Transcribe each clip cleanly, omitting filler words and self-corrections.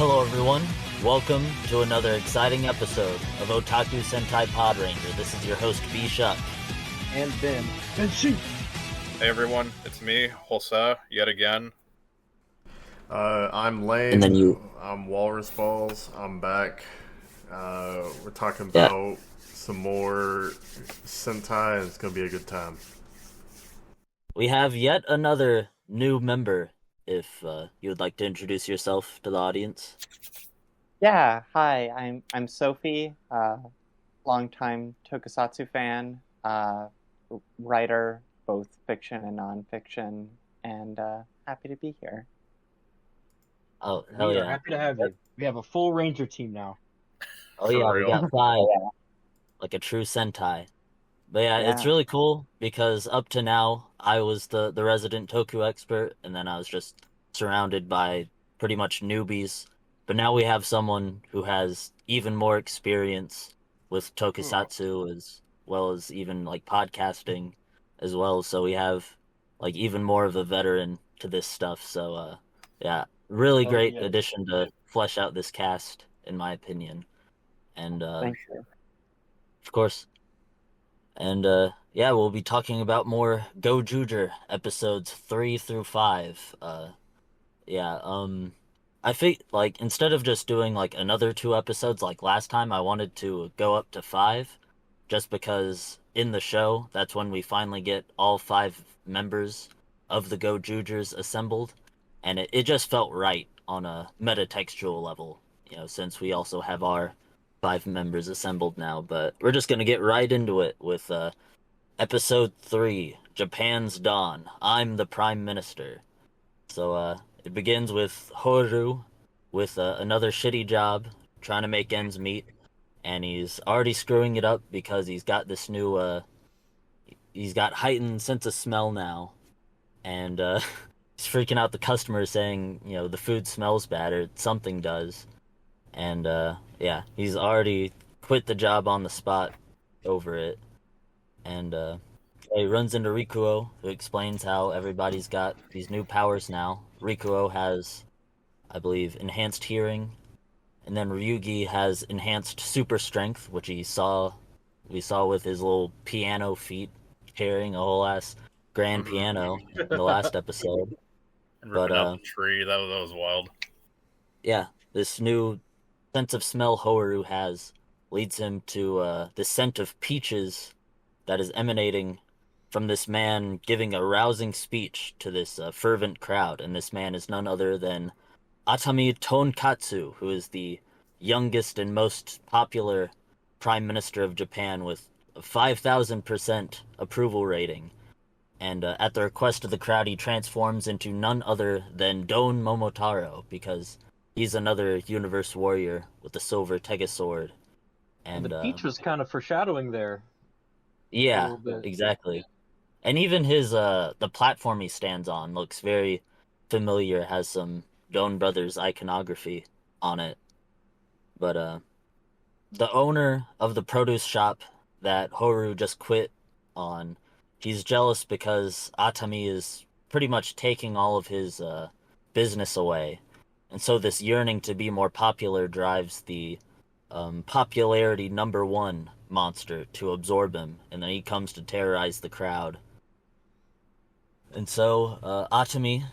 Hello everyone, welcome to another exciting episode of Otaku Sentai Podranger. This is your host B-Shuck. And Ben. And shoot. Hey everyone, it's me, Jose, yet again. I'm Lane. And then you. I'm Walrus Balls. I'm back. We're talking about some more Sentai, and it's gonna be a good time. We have yet another new member, if you would like to introduce yourself to the audience. Yeah, hi, I'm Sophie, longtime Tokusatsu fan, writer, both fiction and nonfiction, and happy to be here. Oh, hell We yeah. are happy to have you. We have a full Ranger team now. Oh For yeah, we real. got 5, like a true Sentai. But yeah, it's Yeah. really cool because up to now, I was the resident Toku expert, and then I was just surrounded by pretty much newbies. But now we have someone who has even more experience with Tokusatsu as well as even like podcasting as well. So we have like even more of a veteran to this stuff. So yeah, really Oh, great yes. addition to flesh out this cast, in my opinion. And Thank you. of course. And yeah, we'll be talking about more Gozyuger episodes 3 through 5. I think like instead of just doing like another 2 episodes like last time, I wanted to go up to 5, just because in the show that's when we finally get all 5 members of the Gozyugers assembled, and it just felt right on a metatextual level, since we also have our 5 members assembled now. But we're just gonna get right into it with episode 3, Japan's Dawn. I'm the Prime Minister. So it begins with Horu with another shitty job, trying to make ends meet, and he's already screwing it up because he's got this new he's got heightened sense of smell now, and he's freaking out the customers, saying the food smells bad or something does. And yeah, he's already quit the job on the spot over it. And he runs into Rikuo, who explains how everybody's got these new powers now. Rikuo has, I believe, enhanced hearing, and then Ryugi has enhanced super strength, which we saw with his little piano feet, carrying a whole ass grand piano in the last episode. And ripping But, up the tree, that was wild. Yeah, this new sense of smell Horu has leads him to the scent of peaches that is emanating from this man giving a rousing speech to this fervent crowd. And this man is none other than Atami Tonkatsu, who is the youngest and most popular Prime Minister of Japan with a 5,000% approval rating. And at the request of the crowd, he transforms into none other than Don Momotaro, because he's another universe warrior with the silver Tega sword. And the peach was kind of foreshadowing there. Yeah, little bit. exactly. And even his the platform he stands on looks very familiar, has some Don Brothers iconography on it. But the owner of the produce shop that Horu just quit on, he's jealous because Atami is pretty much taking all of his business away. And so this yearning to be more popular drives the popularity #1 monster to absorb him, and then he comes to terrorize the crowd. And so Atami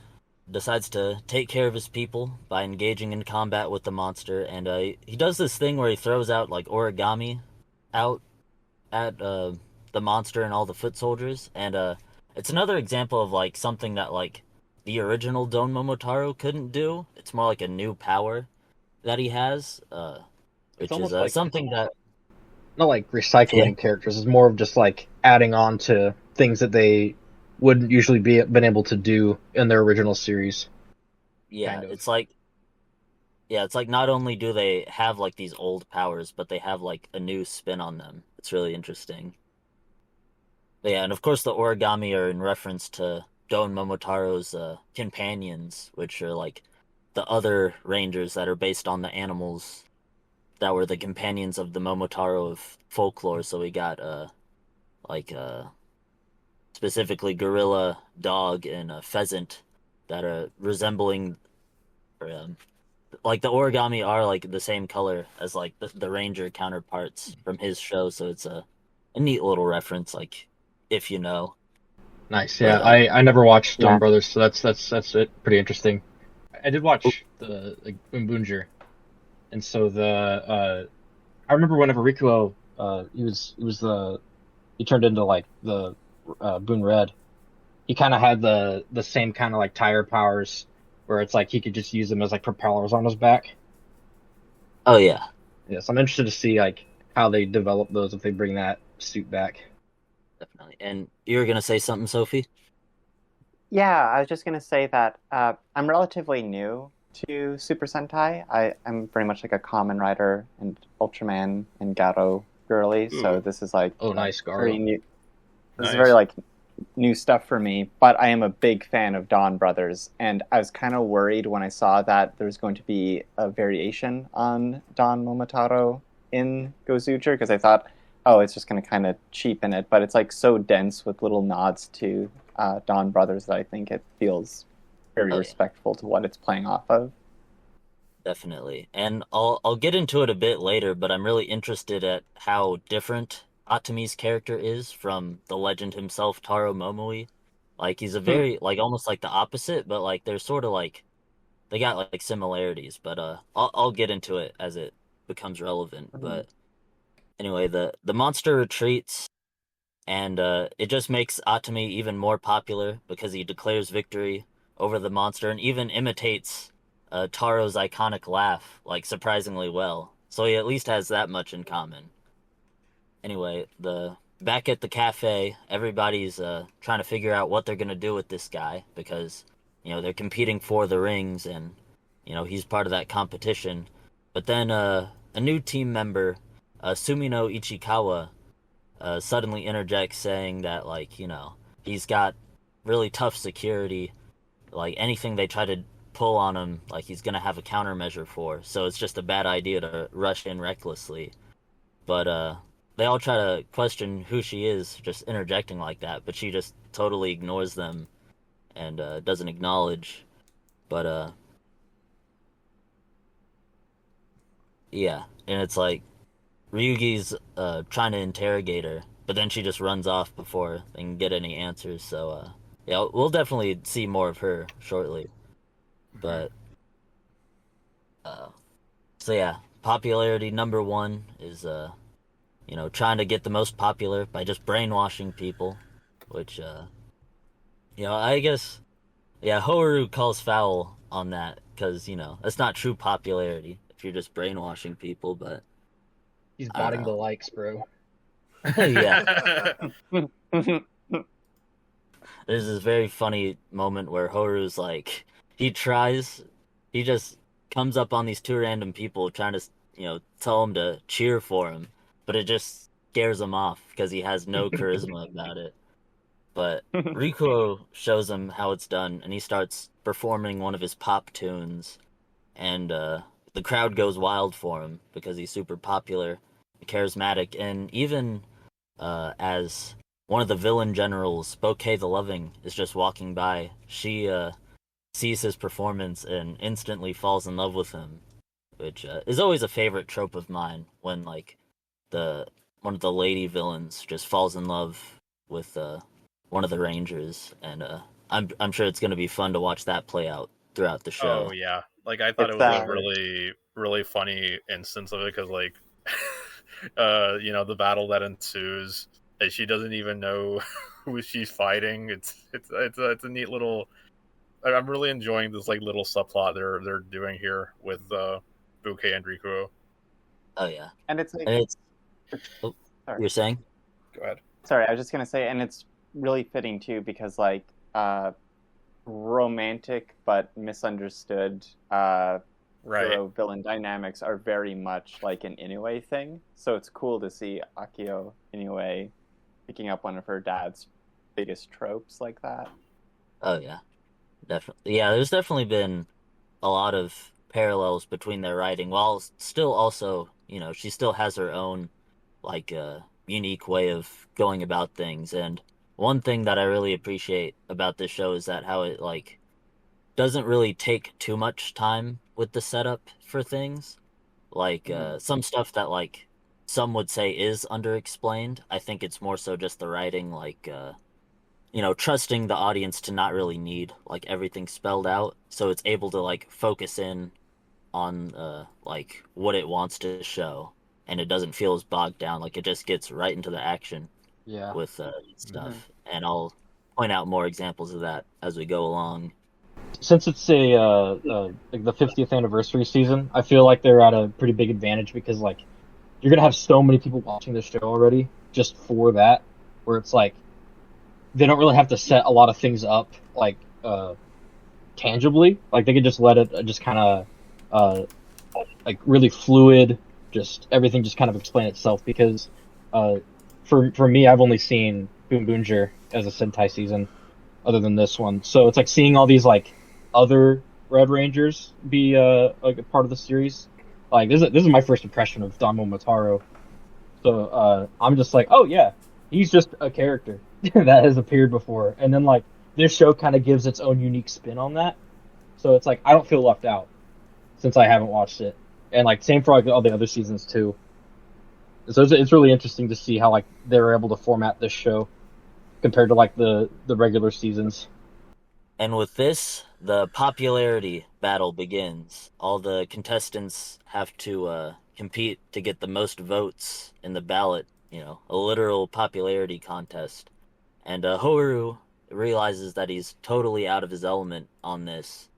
decides to take care of his people by engaging in combat with the monster, and he does this thing where he throws out like origami out at the monster and all the foot soldiers, and it's another example of like something that like the original Don Momotaro couldn't do. It's more like a new power that he has, which is almost like- something that Not like recycling characters. It's more of just like adding on to things that they wouldn't usually been able to do in their original series. Yeah, kind of. it's like not only do they have like these old powers, but they have like a new spin on them. It's really interesting. But yeah, and of course the origami are in reference to Don Momotaro's companions, which are like the other rangers that are based on the animals that were the companions of the Momotaro of folklore. So we got specifically gorilla, dog, and a pheasant that are resembling, or like the origami are like the same color as like the Ranger counterparts from his show, so it's a neat little reference, like if you know. Nice. Yeah, But I never watched Stone Yeah. Brothers, so that's it. Pretty interesting. I did watch the like Umbunger, and so I remember whenever Rikuo he turned into like the Boon Red. He kind of had the same kind of like tire powers, where it's like he could just use them as like propellers on his back. oh yeah, Yes, I'm interested to see like how they develop those if they bring that suit back. definitely. And you were gonna say something, Sophie? Yeah, I was just gonna say that I'm relatively new to Super Sentai. I'm very much like a Kamen Rider and Ultraman and Garo girly, so Ooh. this is like Oh, nice, very Garo. new. This is Nice. very like new stuff for me, but I am a big fan of Dawn Brothers, and I was kind of worried when I saw that there's going to be a variation on Dawn Momotaro in Gozyuger, because I thought, oh, it's just going to kind of cheapen it, but it's like so dense with little nods to Dawn Brothers that I think it feels very Oh yeah, respectful to what it's playing off of. definitely. And I'll get into it a bit later, but I'm really interested at how different Atami's character is from the legend himself, Taro Momoi. Like he's a Hmm. very like almost like the opposite, but like they're sort of like they got like similarities. But I'll get into it as it becomes relevant. Mhm. But anyway, the monster retreats, and it just makes Atami even more popular because he declares victory over the monster and even imitates Taro's iconic laugh like surprisingly well. So he at least has that much in common. Anyway, the back at the cafe, everybody's trying to figure out what they're gonna do with this guy because they're competing for the rings and he's part of that competition. But then a new team member, Sumino Ichikawa, suddenly interjects saying that like he's got really tough security, like anything they try to pull on him like he's gonna have a countermeasure for, so it's just a bad idea to rush in recklessly. But they all try to question who she is just interjecting like that, but she just totally ignores them and doesn't acknowledge. But yeah, and it's like Ryugi's trying to interrogate her, but then she just runs off before they can get any answers. So yeah, we'll definitely see more of her shortly. But uh, so yeah, popularity number one is trying to get the most popular by just brainwashing people, which I guess yeah, Hoaru calls foul on that because that's not true popularity if you're just brainwashing people. But He's I don't botting the likes, bro. know. Yeah. There's this very funny moment where Horu's like, he just comes up on these two random people trying to, tell him to cheer for him, but it just scares him off because he has no charisma about it. But Rikuo shows him how it's done, and he starts performing one of his pop tunes, and the crowd goes wild for him because he's super popular, charismatic, and even as one of the villain generals, Bouquet the Loving, is just walking by. She sees his performance and instantly falls in love with him, which is always a favorite trope of mine when like the one of the lady villains just falls in love with one of the Rangers, and I'm sure it's gonna be fun to watch that play out throughout the Oh show. yeah, like I thought it It's was a really really funny instance of it because like, the battle that ensues, and she doesn't even know who she's fighting. It's a neat little. I'm really enjoying this like little subplot they're doing here with Bouquet and Rico. Oh yeah, and it's like and it's oh, sorry. you're saying Go ahead. Sorry, I was just gonna say, and it's really fitting too because like romantic but misunderstood Right. hero villain dynamics are very much like an Inoue thing. So it's cool to see Akio Inoue picking up one of her dad's biggest tropes like that. oh yeah, definitely yeah. There's definitely been a lot of parallels between their writing, while still also, she still has her own like unique way of going about things. And one thing that I really appreciate about this show is that how it like doesn't really take too much time with the setup for things. Like some stuff that like some would say is underexplained. I think it's more so just the writing, like trusting the audience to not really need like everything spelled out, so it's able to like focus in on like what it wants to show, and it doesn't feel as bogged down. Like it just gets right into the action Yeah. with stuff. And I'll point out more examples of that as we go along. Since it's like the 50th anniversary season, I feel like they're at a pretty big advantage because like you're gonna have so many people watching the show already just for that, where it's like they don't really have to set a lot of things up like tangibly. Like they could just let it just kind of like really fluid, just everything just kind of explain itself. Because for me, I've only seen Boombunger as a Sentai season, other than this one. So it's like seeing all these like other Red Rangers be like a part of the series. Like this is my first impression of Don Momotaro. So I'm just like, oh yeah, he's just a character that has appeared before. And then like this show kind of gives its own unique spin on that. So it's like I don't feel left out since I haven't watched it. And like same for like all the other seasons too. So it's really interesting to see how like they were able to format this show compared to like the regular seasons. And with this, the popularity battle begins. All the contestants have to compete to get the most votes in the ballot, a literal popularity contest. And Hoaru realizes that he's totally out of his element on this.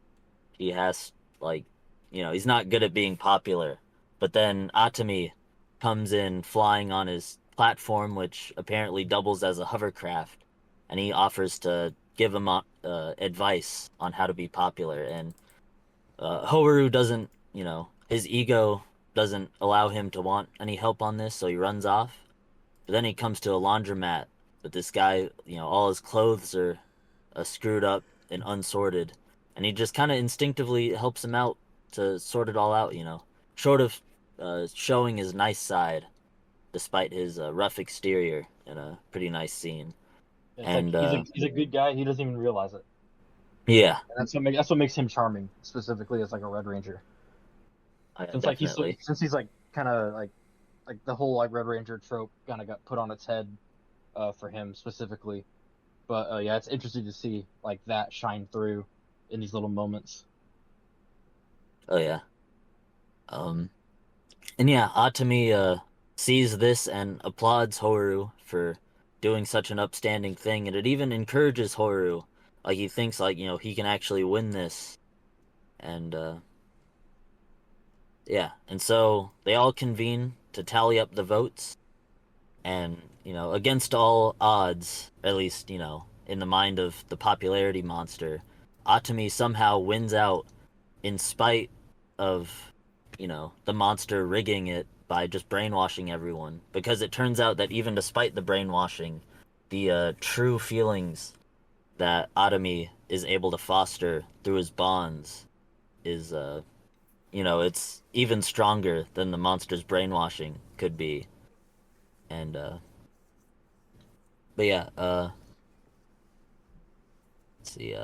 He has, like, he's not good at being popular. But then Atami comes in flying on his platform, which apparently doubles as a hovercraft, and he offers to give him advice on how to be popular. And Hoaru doesn't, his ego doesn't allow him to want any help on this, so he runs off. But then he comes to a laundromat, but this guy, all his clothes are screwed up and unsorted, and he just kind of instinctively helps him out to sort it all out, short of showing his nice side, despite his rough exterior in a pretty nice scene. It's and like he's a good guy. He doesn't even realize it. Yeah, And that's what makes him charming, specifically as like a Red Ranger. Since like definitely. he's like kind of like the whole like Red Ranger trope kind of got put on its head for him specifically. But yeah, it's interesting to see like that shine through in these little moments. Oh yeah. And yeah, Atami sees this and applauds Horu for doing such an upstanding thing, and it even encourages Horu. Like he thinks like, he can actually win this. And yeah, and so they all convene to tally up the votes. And, against all odds, at least, in the mind of the popularity monster, Atami somehow wins out in spite of, the monster rigging it by just brainwashing everyone. Because it turns out that even despite the brainwashing, the true feelings that Atami is able to foster through his bonds is, it's even stronger than the monster's brainwashing could be. And, but yeah, let's see,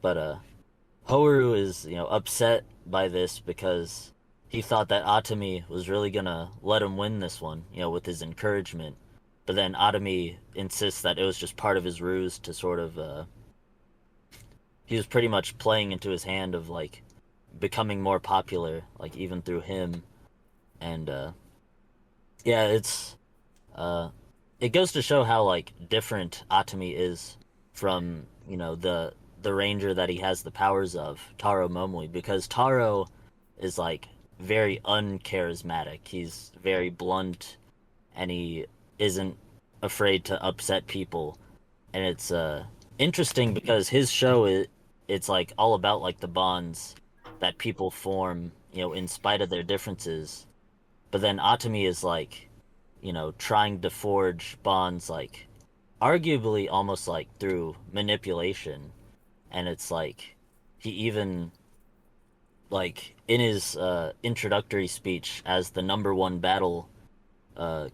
but, Hoaru is, upset by this because he thought that Atami was really gonna let him win this one, with his encouragement. But then Atami insists that it was just part of his ruse to sort of, he was pretty much playing into his hand of, like, becoming more popular, like, even through him. And, yeah, it goes to show how, like, different Atami is from, the ranger that he has the powers of, Taro Momoi, because Taro is, like, very uncharismatic. He's very blunt, and he isn't afraid to upset people. And it's interesting because his show, it's like all about like the bonds that people form, in spite of their differences. But then Atami is like, trying to forge bonds, like arguably almost like through manipulation. And it's like he even, like, in his introductory speech as the number one battle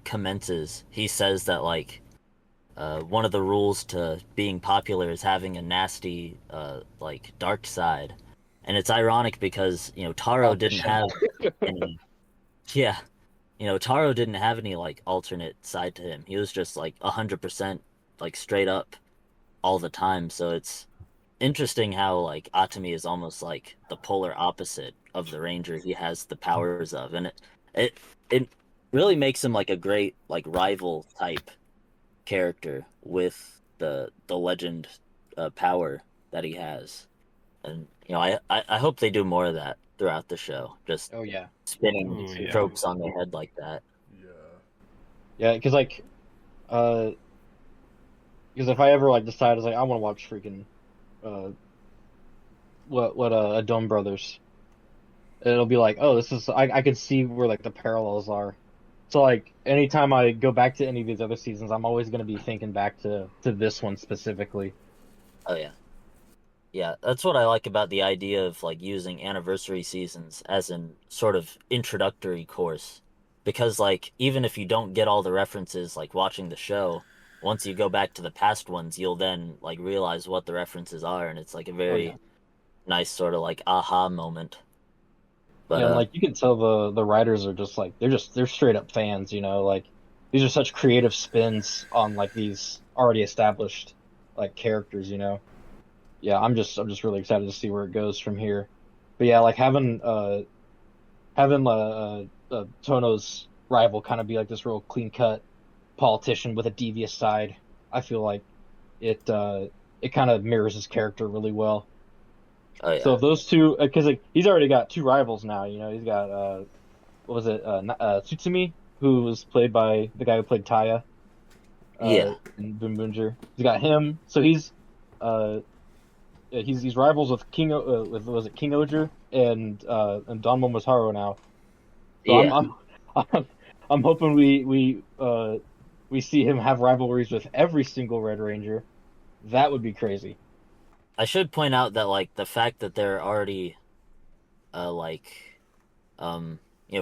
commences, he says that, like, one of the rules to being popular is having a nasty, like dark side, and it's ironic because Taro didn't have any. Yeah, Taro didn't have any like alternate side to him. He was just like 100% like straight up all the time. So it's interesting how like Atami is almost like the polar opposite of the Ranger he has the powers of, and it really makes him like a great like rival type character with the legend power that he has. And I hope they do more of that throughout the show, just Oh yeah, spinning Ooh, yeah. tropes on their head like that. Yeah. yeah. Because like, because if I ever like decide, I was like, I want to watch freaking, what Dome Brothers, it'll be like, oh, this is I can see where like the parallels are. So like, anytime I go back to any of these other seasons, I'm always gonna be thinking back to this one specifically. Oh yeah. Yeah, that's what I like about the idea of like using anniversary seasons as an sort of introductory course. Because like even if you don't get all the references like watching the show, once you go back to the past ones, you'll then like realize what the references are, and it's like a Oh very yeah. nice sort of like aha moment. But Yeah, and like you can tell the writers are just like they're straight up fans, like these are such creative spins on like these already established like characters. Yeah, I'm just really excited to see where it goes from here. But yeah, like having Tono's rival kind of be like this real clean cut politician with a devious side, I feel like it kind of mirrors his character really well. oh yeah. So if those two, because like he's already got two rivals now. He's got what was it, Tsutsumi, who was played by the guy who played Taya. Yeah. In Boom Boonger. He's got him. So he's rivals with with was it King Oger and Don Momotaro now. So Yeah. I'm hoping we see him have rivalries with every single Red Ranger. That would be crazy. I should point out that like the fact that they're already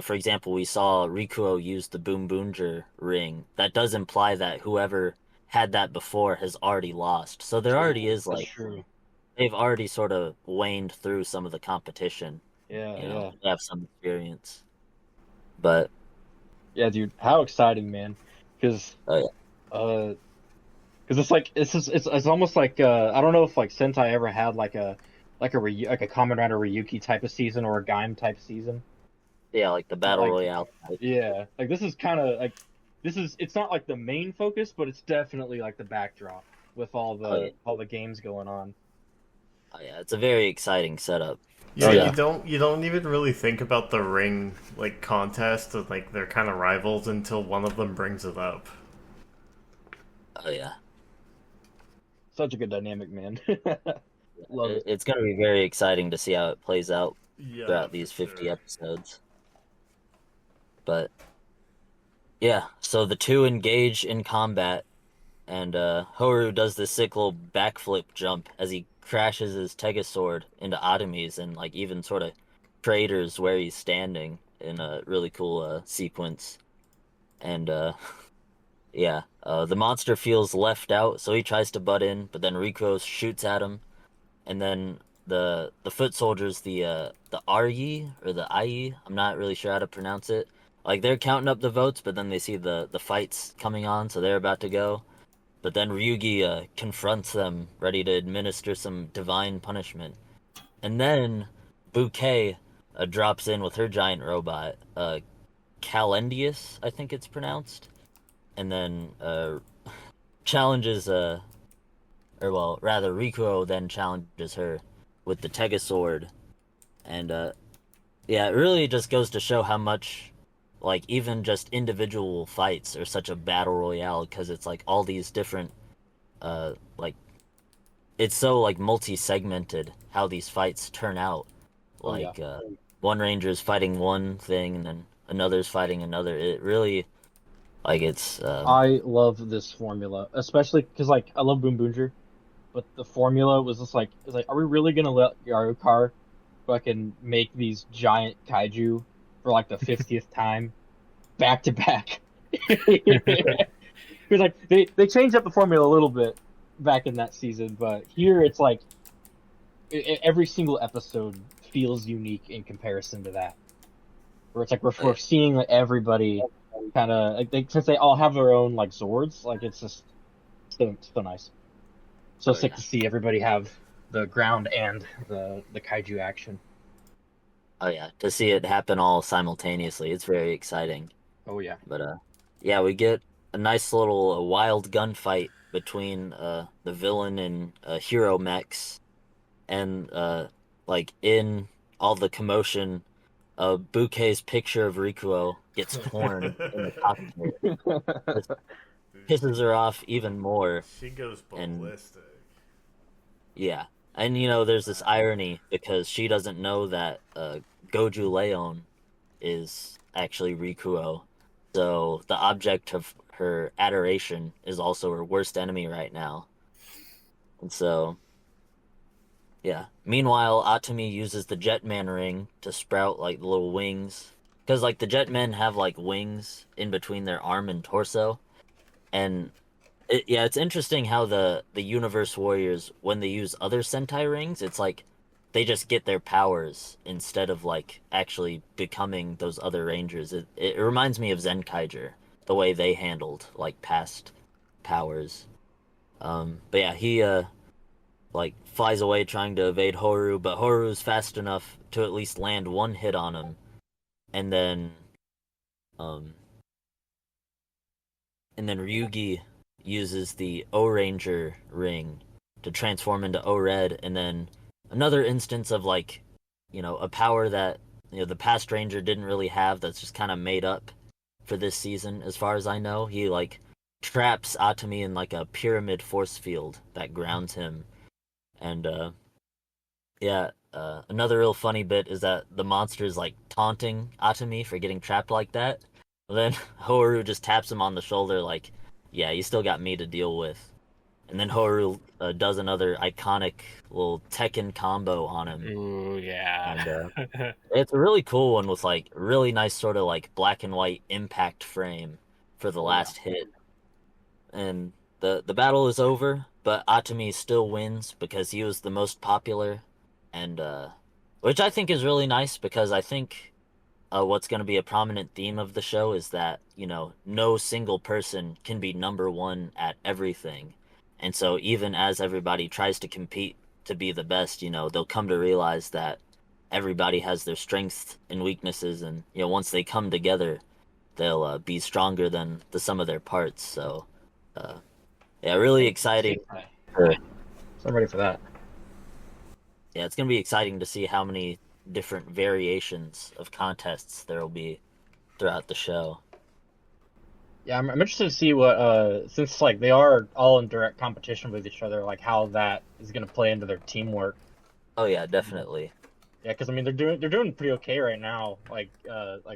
for example, we saw Rikuo use the Boom Boonger ring. That does imply that whoever had that before has already lost. So there already is That's like true. they've already sort of waned through some of the competition. Yeah. They have some experience. But Yeah, dude, how exciting, man! Because it's like it's almost like I don't know if like Sentai ever had like a Kamen Rider Ryuki type of season or a Gaim type season. yeah, like the battle Like- royale type. Yeah, like this is kind of like it's not like the main focus, but it's definitely like the backdrop with all the Oh, yeah. all the games going on. Oh, yeah, it's a very exciting setup. Yeah, Oh, yeah. you don't even really think about the ring like contest and like they're kind of rivals until one of them brings it up. Oh yeah. Such a good dynamic, man. Love it. It's going to be very exciting to see how it plays out Yeah, throughout these for 50 sure. episodes. But yeah, so the two engage in combat, and Horu does this sick little backflip jump as he crashes his Tegasword into Atami's and like even sort of craters where he's standing in a really cool sequence. And yeah, the monster feels left out, so he tries to butt in, but then Rikuo shoots at him, and then the foot soldiers, the Aryi or the Ai, I'm not really sure how to pronounce it. Like they're counting up the votes, but then they see the fights coming on, so they're about to go. But then Ryugi confronts them, ready to administer some divine punishment. And then Bouquet drops in with her giant robot, Calendius, I think it's pronounced, and then challenges, or well, rather Rikuo then challenges her with the Tegasword. And yeah, it really just goes to show how much like even just individual fights are such a battle royale, because it's like all these different like it's so like multi-segmented how these fights turn out. Oh, yeah. Like one ranger's fighting one thing and then another's fighting another. It really like it's I love this formula, especially because like I love Boom Boonger, but the formula was just like it's like, are we really gonna let Yarokar fucking make these giant kaiju for like the 50th time, back to back? Because like they changed up the formula a little bit back in that season, but here it's like every single episode feels unique in comparison to that. Where it's like we're seeing like everybody kind of like since they all have their own like Zords, like it's just so nice. So sick to see everybody have the ground and the kaiju action. Oh yeah, to see it happen all simultaneously, it's very exciting. Oh yeah. But yeah, we get a nice little wild gunfight between the villain and hero mechs, and like in all the commotion, Bouquet's picture of Rikuo gets torn in the cockpit. Just pisses her off even more. She goes And ballistic. yeah, and there's this irony because she doesn't know that Goju Leon is actually Rikuo. So the object of her adoration is also her worst enemy right now. And so, yeah. Meanwhile, Atami uses the Jetman ring to sprout like the little wings. Because like the Jetmen have like wings in between their arm and torso. And it's interesting how the Universe Warriors, when they use other Sentai rings, it's like they just get their powers instead of like actually becoming those other rangers. It reminds me of Zenkaiger, the way they handled like past powers. But yeah, he like flies away trying to evade Horu, but Horu's fast enough to at least land one hit on him, and then um Ryugi uses the O-Ranger ring to transform into O-Red, and then another instance of like, a power that the past Ranger didn't really have that's just kind of made up for this season, as far as I know. He like traps Atami in like a pyramid force field that grounds him, and another real funny bit is that the monster is like taunting Atami for getting trapped like that. Then Horu just taps him on the shoulder like, yeah, you still got me to deal with. And then Horu does another iconic little Tekken combo on him. Ooh, yeah. And it's a really cool one with like really nice sort of like black and white impact frame for the last hit. And the battle is over, but Atami still wins because he was the most popular, and which I think is really nice because I think what's going to be a prominent theme of the show is that no single person can be number one at everything, and so even as everybody tries to compete to be the best, they'll come to realize that everybody has their strengths and weaknesses, and once they come together, they'll be stronger than the sum of their parts. So. Yeah, really exciting. So I'm ready for that. Yeah, it's gonna be exciting to see how many different variations of contests there will be throughout the show. Yeah, I'm interested to see what since like they are all in direct competition with each other, like how that is going to play into their teamwork. Oh yeah, definitely. Yeah, because I mean they're doing pretty okay right now, like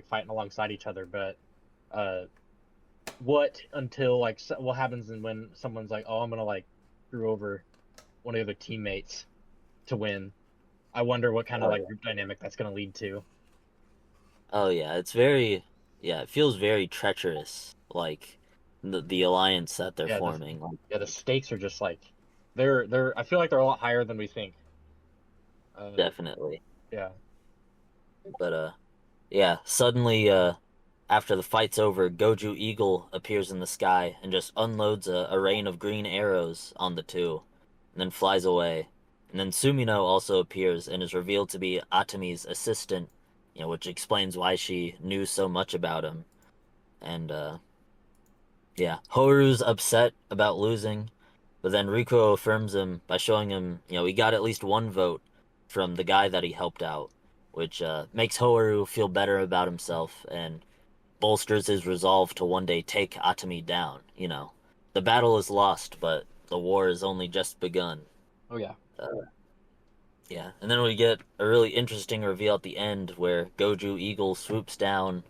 fighting alongside each other, but what happens when someone's like, oh, I'm gonna like screw over one of the other teammates to win. I wonder what kind of like group dynamic that's gonna lead to. Oh yeah, it feels very treacherous, like the alliance that they're forming. The stakes are just like they're I feel like they're a lot higher than we think. Definitely. Yeah. But yeah, suddenly after the fight's over, Goju Eagle appears in the sky and just unloads a rain of green arrows on the two, and then flies away. And then Sumino also appears and is revealed to be Atami's assistant, which explains why she knew so much about him. And yeah, Horu's upset about losing, but then Rikuo affirms him by showing him, he got at least one vote from the guy that he helped out, which makes Horu feel better about himself and bolsters his resolve to one day take Atami down. The battle is lost, but the war has only just begun. Oh yeah. Yeah, and then we get a really interesting reveal at the end where Goju Eagle swoops down,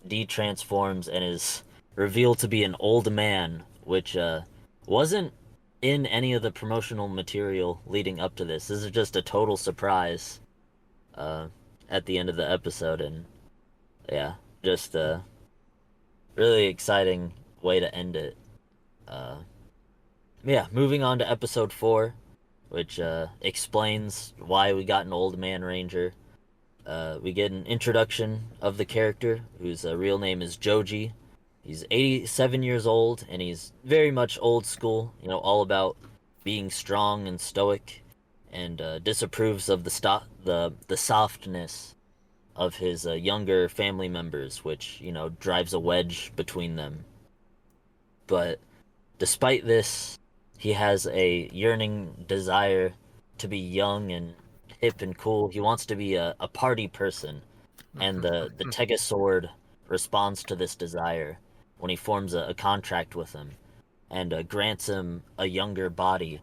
de-transforms, and is revealed to be an old man, which wasn't in any of the promotional material leading up to this. This is just a total surprise at the end of the episode, and yeah, just really exciting way to end it. Yeah, moving on to episode 4, which explains why we got an old man ranger. We get an introduction of the character, whose real name is Joji. He's 87 years old, and he's very much old school, all about being strong and stoic, and disapproves of the softness of his younger family members, which, drives a wedge between them. But despite this, he has a yearning desire to be young and hip and cool. He wants to be a party person, and the Tegasword responds to this desire when he forms a contract with him and grants him a younger body.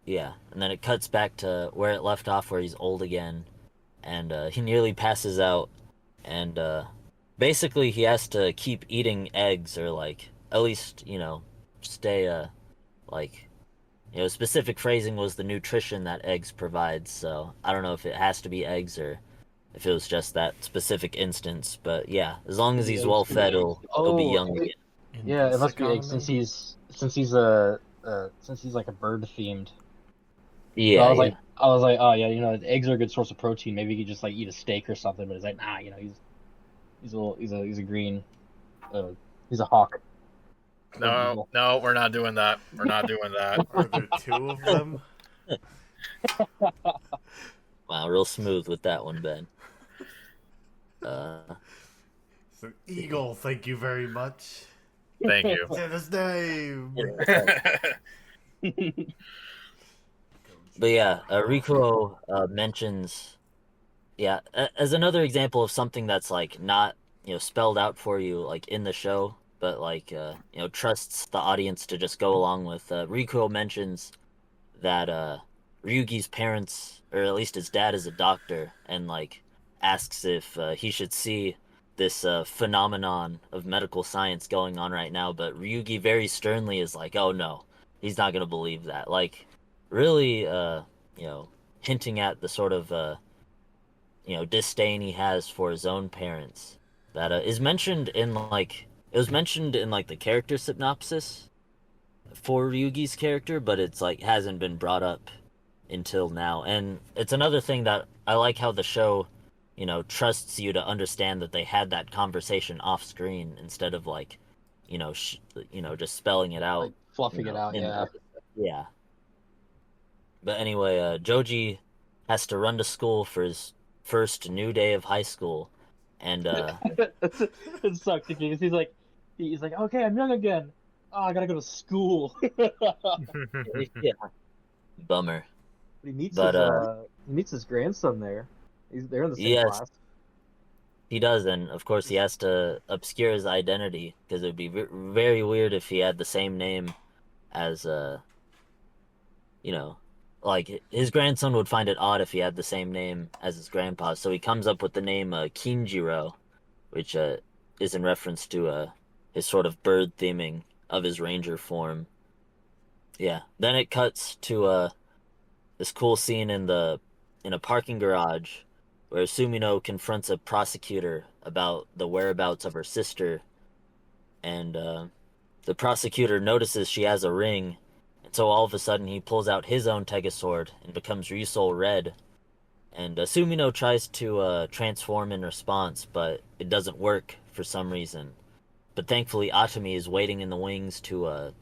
Yeah, and then it cuts back to where it left off, where he's old again, and he nearly passes out, and basically he has to keep eating eggs, or like at least stay like specific phrasing was the nutrition that eggs provides. So I don't know if it has to be eggs or if it was just that specific instance, but yeah, as long as he's well fed, he'll be young again. Yeah, it must be eggs since he's like a bird themed. Yeah, So I was like, oh yeah, eggs are a good source of protein. Maybe he could just like eat a steak or something. But it's like, nah, he's a green, he's a hawk. No, we're not doing that. We're not doing that. Are there 2 of them? Wow, real smooth with that one, Ben. It's an eagle, thank you very much. Thank you. Say his name. But yeah, Rikuo mentions, as another example of something that's like not spelled out for you like in the show, but like trusts the audience to just go along with. Rikuo mentions that Ryugi's parents, or at least his dad, is a doctor, and like asks if he should see this phenomenon of medical science going on right now, but Ryugi very sternly is like, oh no, he's not gonna believe that. Like, really, hinting at the sort of disdain he has for his own parents that is mentioned in like the character synopsis for Ryugi's character, but it's like hasn't been brought up until now. And it's another thing that I like, how the show trusts you to understand that they had that conversation off screen instead of like just spelling it out, like fluffing it out. Yeah. But anyway, Joji has to run to school for his first new day of high school, and it sucks because he's like, okay, I'm young again. Oh, I gotta go to school. yeah, bummer. But he meets his grandson there. They're in the same class. He does, and of course he has to obscure his identity because it would be very weird if he had the same name as like his grandson would find it odd if he had the same name as his grandpa. So he comes up with the name Kinjiro, which is in reference to his sort of bird theming of his ranger form. Yeah. Then it cuts to this cool scene in a parking garage where Sumino confronts a prosecutor about the whereabouts of her sister, and the prosecutor notices she has a ring, and so all of a sudden he pulls out his own Tegasword and becomes Ryusou Red, and Sumino tries to transform in response, but it doesn't work for some reason. But thankfully Atami is waiting in the wings to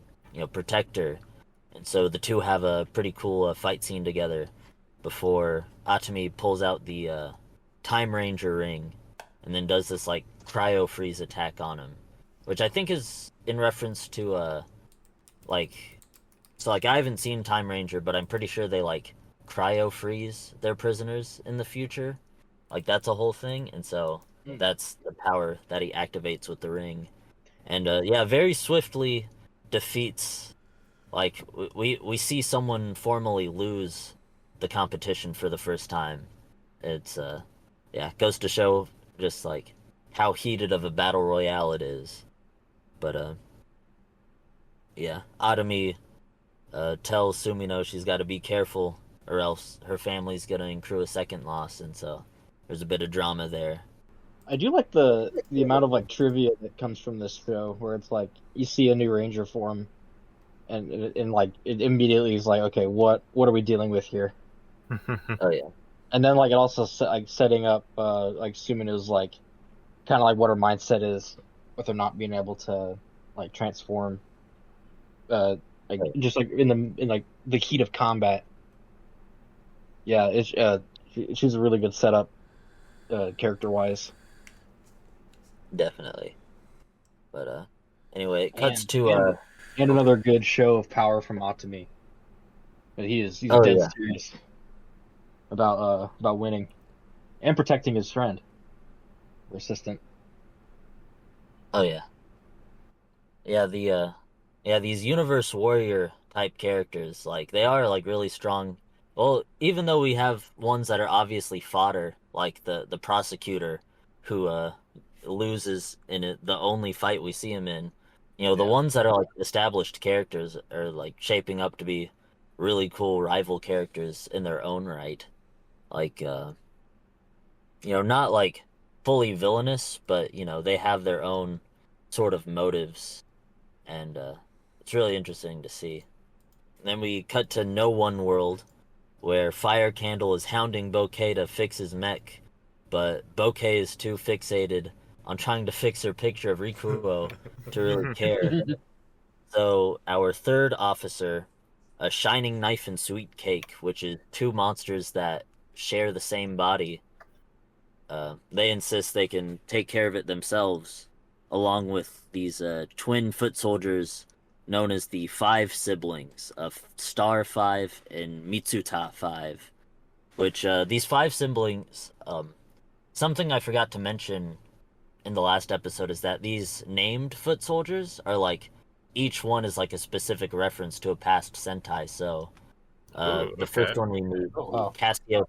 protect her, and so the two have a pretty cool fight scene together before Atami pulls out the Time Ranger ring and then does this like cryo freeze attack on him, which I think is in reference to I haven't seen Time Ranger, but I'm pretty sure they like cryo freeze their prisoners in the future. Like that's a whole thing, and so that's the power that he activates with the ring. And very swiftly defeats, like we see someone formally lose the competition for the first time. It's goes to show just like how heated of a battle royale it is. But Atami tells Sumino she's got to be careful or else her family's gonna accrue a second loss, and so there's a bit of drama there. I do like the amount of like trivia that comes from this show, where it's like you see a new Ranger form, and like it immediately is like, okay, what are we dealing with here? Oh yeah, And then like it also like setting up like Suminu's like kind of like what her mindset is with her not being able to like transform, like right. just like in like the heat of combat. Yeah, it's she's a really good setup, character wise. Definitely. But anyway, it cuts And to and another good show of power from Atami. But he's oh dead yeah, serious about winning and protecting his friend, or assistant. oh yeah, yeah. Yeah, these universe warrior type characters, like they are like really strong. Well, even though we have ones that are obviously fodder, like the prosecutor, who loses in it, the only fight we see him in. You know, the Yeah. ones that are like established characters are like shaping up to be really cool rival characters in their own right. Like not like fully villainous, but they have their own sort of motives, and it's really interesting to see. And then we cut to No One World, where Fire Candle is hounding Bouquet to fix his mech, but Bouquet is too fixated on trying to fix her picture of Rikuo to really care. So our third officer, a Shining Knife and Sweet Cake, which is two monsters that share the same body, they insist they can take care of it themselves, along with these twin foot soldiers known as the Five Siblings of Star 5 and Mitsuta 5. Which these five siblings, something I forgot to mention in the last episode is that these named foot soldiers are like each one is like a specific reference to a past Sentai. So Ooh, the okay. first one we meet, Oh wow. Cassios,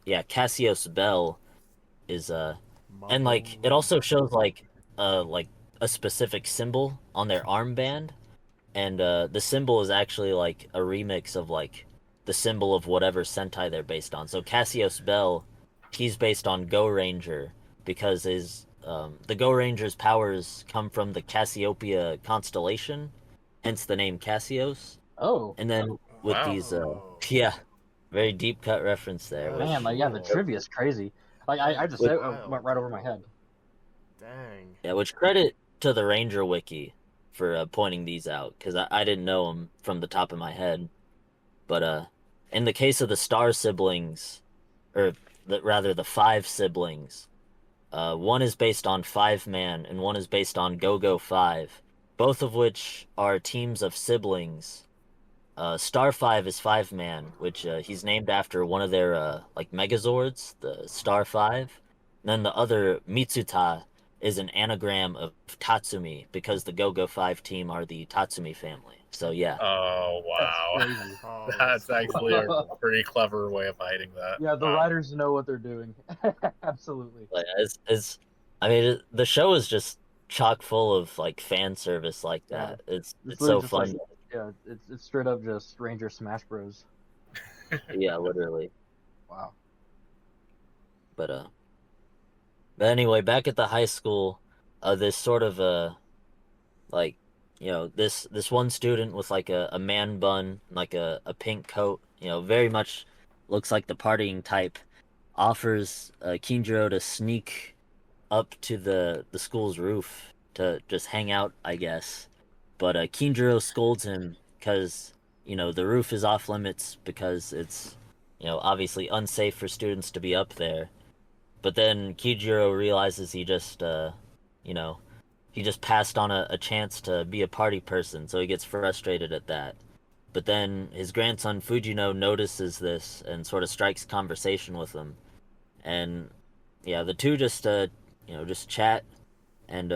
yeah, Cassios Bell is and like it Mako. also shows like a specific symbol on their armband, and the symbol is actually like a remix of like the symbol of whatever Sentai they're based on. So Cassios Bell, he's based on Go Ranger because his the Go Ranger's powers come from the Cassiopeia constellation, hence the name Cassios. Oh And then with Wow. these Oh. yeah, very deep cut reference there, That's man, which like yeah, the cool. trivia is crazy. Like I just which it Wild. went right over my head. Dang. yeah, which credit to the Ranger Wiki for pointing these out because I didn't know them from the top of my head. But in the case of the Star siblings, or rather the Five siblings, one is based on Five Man and one is based on Go Go Five, both of which are teams of siblings. Star 5 is Five Man, which he's named after one of their like Megazords, the Star 5. And then the other Mitsuta is an anagram of Tatsumi because the Go Go 5 team are the Tatsumi family. So yeah, Oh That's wow. crazy. Oh, That's actually a cool. pretty clever way of hiding that. Yeah, the Wow. writers know what they're doing. Absolutely. like, it's I mean the show is just chock full of like fan service like Yeah. that. It's literally so just fun. like yeah, it's straight up just Ranger Smash Bros. Yeah, literally. Wow. But anyway, back at the high school, this sort of like this one student with like a man bun, like a pink coat, very much looks like the partying type, offers Kinjiro to sneak up to the school's roof to just hang out, I guess. But Kinjiro scolds him because the roof is off limits because it's obviously unsafe for students to be up there. But then Kijiro realizes you know, he just passed on a chance to be a party person, so he gets frustrated at that. But then his grandson Fujino notices this and sort of strikes conversation with him. And yeah, the two just chat, and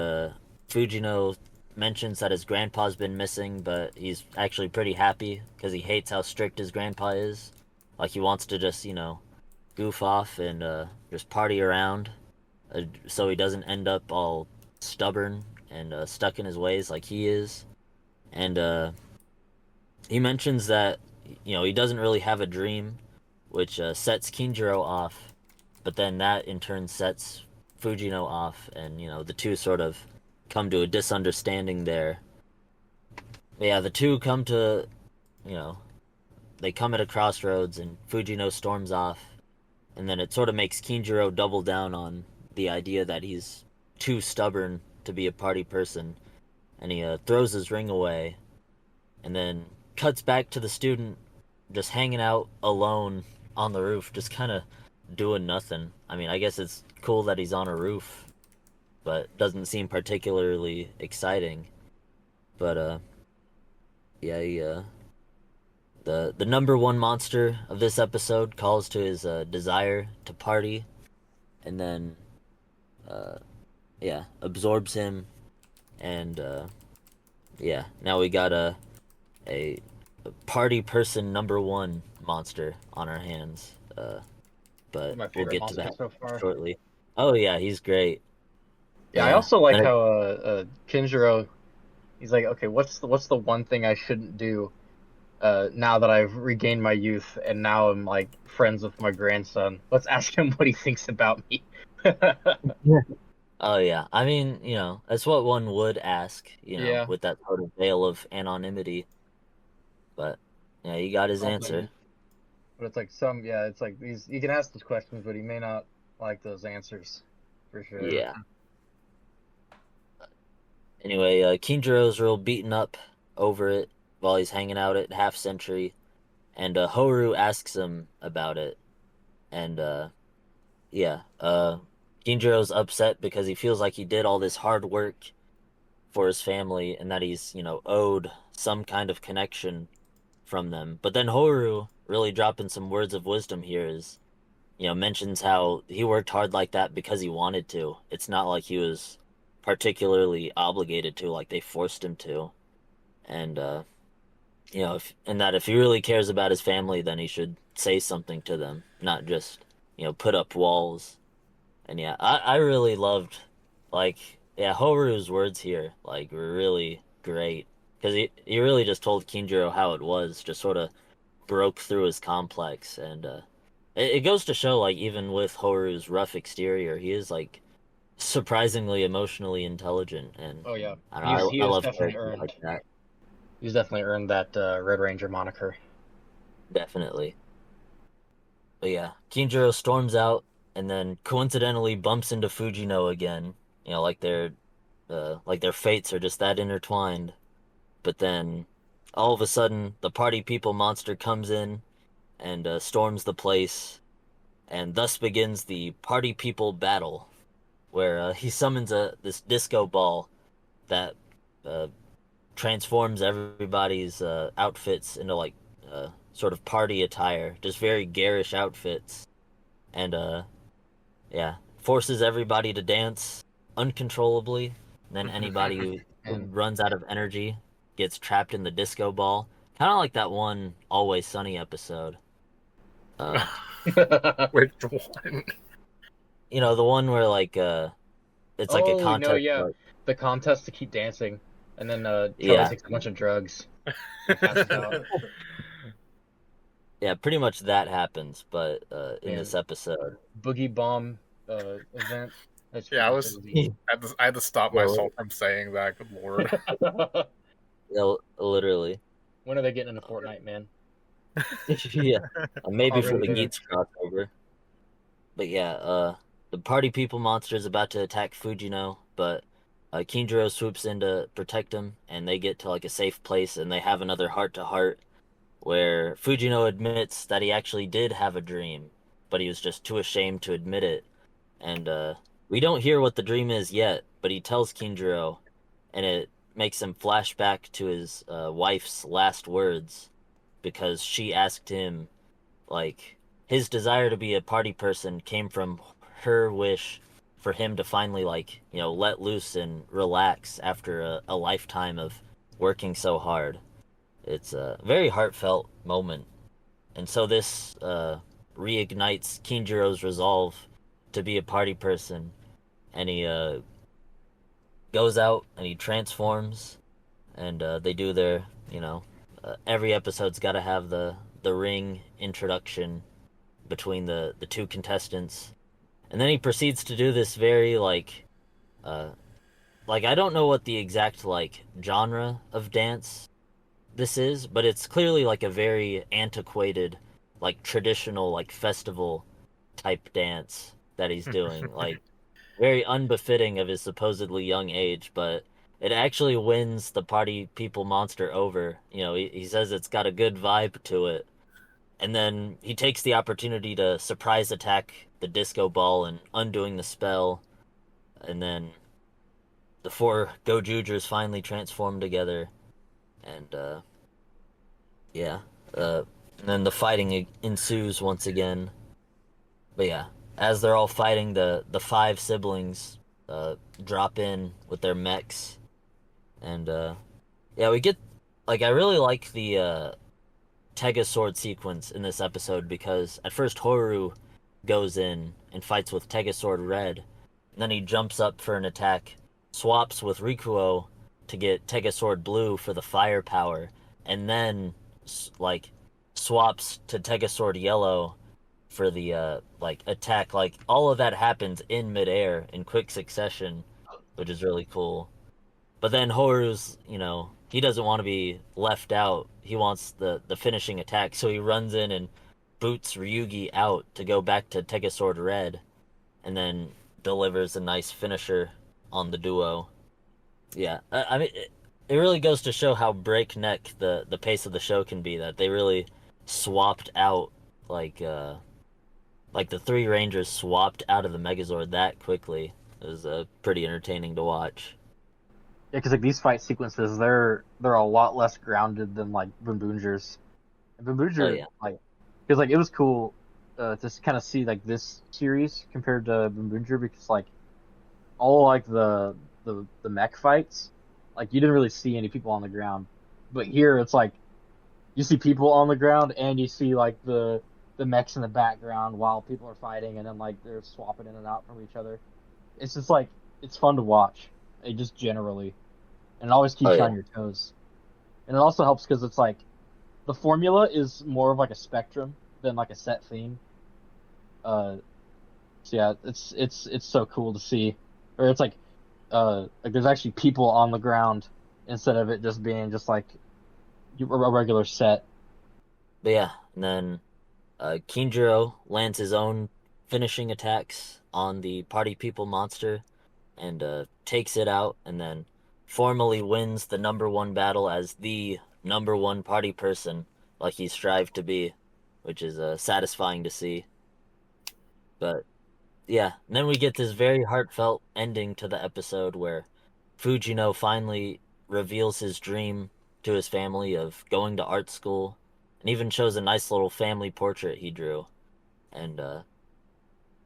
Fujino mentions that his grandpa's been missing, but he's actually pretty happy because he hates how strict his grandpa is. Like he wants to just, goof off and just party around, so he doesn't end up all stubborn and stuck in his ways like he is. And he mentions that he doesn't really have a dream, which sets Kinjiro off, but then that in turn sets Fujino off, and the two sort of come to a misunderstanding there. But yeah, the two come to you know they come at a crossroads, and Fujino storms off, and then it sort of makes Kinjiro double down on the idea that he's too stubborn to be a party person, and he throws his ring away, and then cuts back to the student just hanging out alone on the roof, just kind of doing nothing. I mean, I guess it's cool that he's on a roof, but doesn't seem particularly exciting. But yeah, the number one monster of this episode calls to his desire to party, and then absorbs him, and yeah, now we got a party person number one monster on our hands. But My we'll favorite get to monster that so far. shortly. Oh yeah, he's great. Yeah, I also like And how Kinjiro, he's like, okay, what's the one thing I shouldn't do now that I've regained my youth and now I'm like friends with my grandson? Let's ask him what he thinks about me. Oh yeah, I mean, that's what one would ask, Yeah. with that sort of veil of anonymity. But yeah, he got his Also, answer. But it's like it's like he can ask those questions, but he may not like those answers, for sure. Yeah. Anyway, Kinjiro's real beaten up over it while he's hanging out at Half Century, and Horu asks him about it, and Kinjiro's upset because he feels like he did all this hard work for his family and that he's, owed some kind of connection from them. But then Horu, really dropping some words of wisdom here, is, mentions how he worked hard like that because he wanted to. It's not like he was particularly obligated to, like they forced him to. And, if he really cares about his family, then he should say something to them, not just, put up walls. And yeah, I really loved, Horu's words here, were really great. Because he really just told Kinjiro how it was, just sort of broke through his complex. And it goes to show, even with Horu's rough exterior, he is, surprisingly emotionally intelligent. And Oh yeah, I he has love definitely characters earned. like that. He's definitely earned that Red Ranger moniker. Definitely. But yeah, Kinjiro storms out and then coincidentally bumps into Fujino again. Like their fates are just that intertwined. But then all of a sudden, the party people monster comes in and storms the place, and thus begins the party people battle, where he summons this disco ball that transforms everybody's outfits into sort of party attire, just very garish outfits, and forces everybody to dance uncontrollably. And then anybody who And runs out of energy gets trapped in the disco ball, kind of like that one Always Sunny episode. Which one? The one where it's like a contest. No, yeah, the contest to keep dancing, and then Kelly Yeah. takes a bunch of drugs. Passes out. Yeah, pretty much that happens, but in Yeah. this episode. Boogie bomb event. That's Yeah, crazy. I had to stop Yeah, myself from saying that. Good lord. Yeah, literally. When are they getting into Fortnite, man? Yeah, maybe for Already the there. Geats crossover. But yeah, the party people monster is about to attack Fujino, but Kinjiro swoops in to protect him, and they get to a safe place, and they have another heart-to-heart, where Fujino admits that he actually did have a dream, but he was just too ashamed to admit it. And we don't hear what the dream is yet, but he tells Kinjiro, and it makes him flash back to his wife's last words, because she asked him, his desire to be a party person came from her wish for him to finally, let loose and relax after a lifetime of working so hard. It's a very heartfelt moment. And so this reignites Kinjiro's resolve to be a party person, and he goes out and he transforms, and they do their, every episode's got to have the ring introduction between the two contestants, And then he proceeds to do this very uh, I don't know what the exact genre of dance this is, but it's clearly like a very antiquated, traditional festival type dance that he's doing. Very unbefitting of his supposedly young age, but it actually wins the party people monster over. He says it's got a good vibe to it. And then he takes the opportunity to surprise attack the disco ball and undoing the spell. And then the four Gozyugers finally transform together. And, yeah. And then the fighting ensues once again. But yeah, as they're all fighting, the five siblings drop in with their mechs. And, yeah, we get... I really like the Tega sword sequence in this episode because at first Horu goes in and fights with Tega sword red, and then he jumps up for an attack, swaps with Rikuo to get Tega sword blue for the firepower, and then swaps to Tega sword yellow for the attack. All of that happens in midair in quick succession, which is really cool. But then Horu's, he doesn't want to be left out. He wants the finishing attack, so he runs in and boots Ryugi out to go back to Tega Sword Red, and then delivers a nice finisher on the duo. Yeah, I mean, it really goes to show how breakneck the pace of the show can be, that they really swapped out, the three Rangers swapped out of the Megazord that quickly. It was pretty entertaining to watch. Yeah, because these fight sequences, they're a lot less grounded than Boonboongers. And Boonboonger, because it was cool to kind of see this series compared to Boomboonger, because all the mech fights, you didn't really see any people on the ground, but here it's you see people on the ground and you see the mechs in the background while people are fighting, and then they're swapping in and out from each other. It's just it's fun to watch. It just generally, and it always keeps you on your toes. And it also helps because it's the formula is more of a spectrum than a set theme. So yeah, it's so cool to see, or it's there's actually people on the ground instead of it just being just a regular set. But yeah, and then Kinjiro lands his own finishing attacks on the party people monster and takes it out, and then formally wins the #1 battle as the #1 party person, like he strived to be, which is satisfying to see. But yeah, and then we get this very heartfelt ending to the episode where Fujino finally reveals his dream to his family of going to art school, and even shows a nice little family portrait he drew. And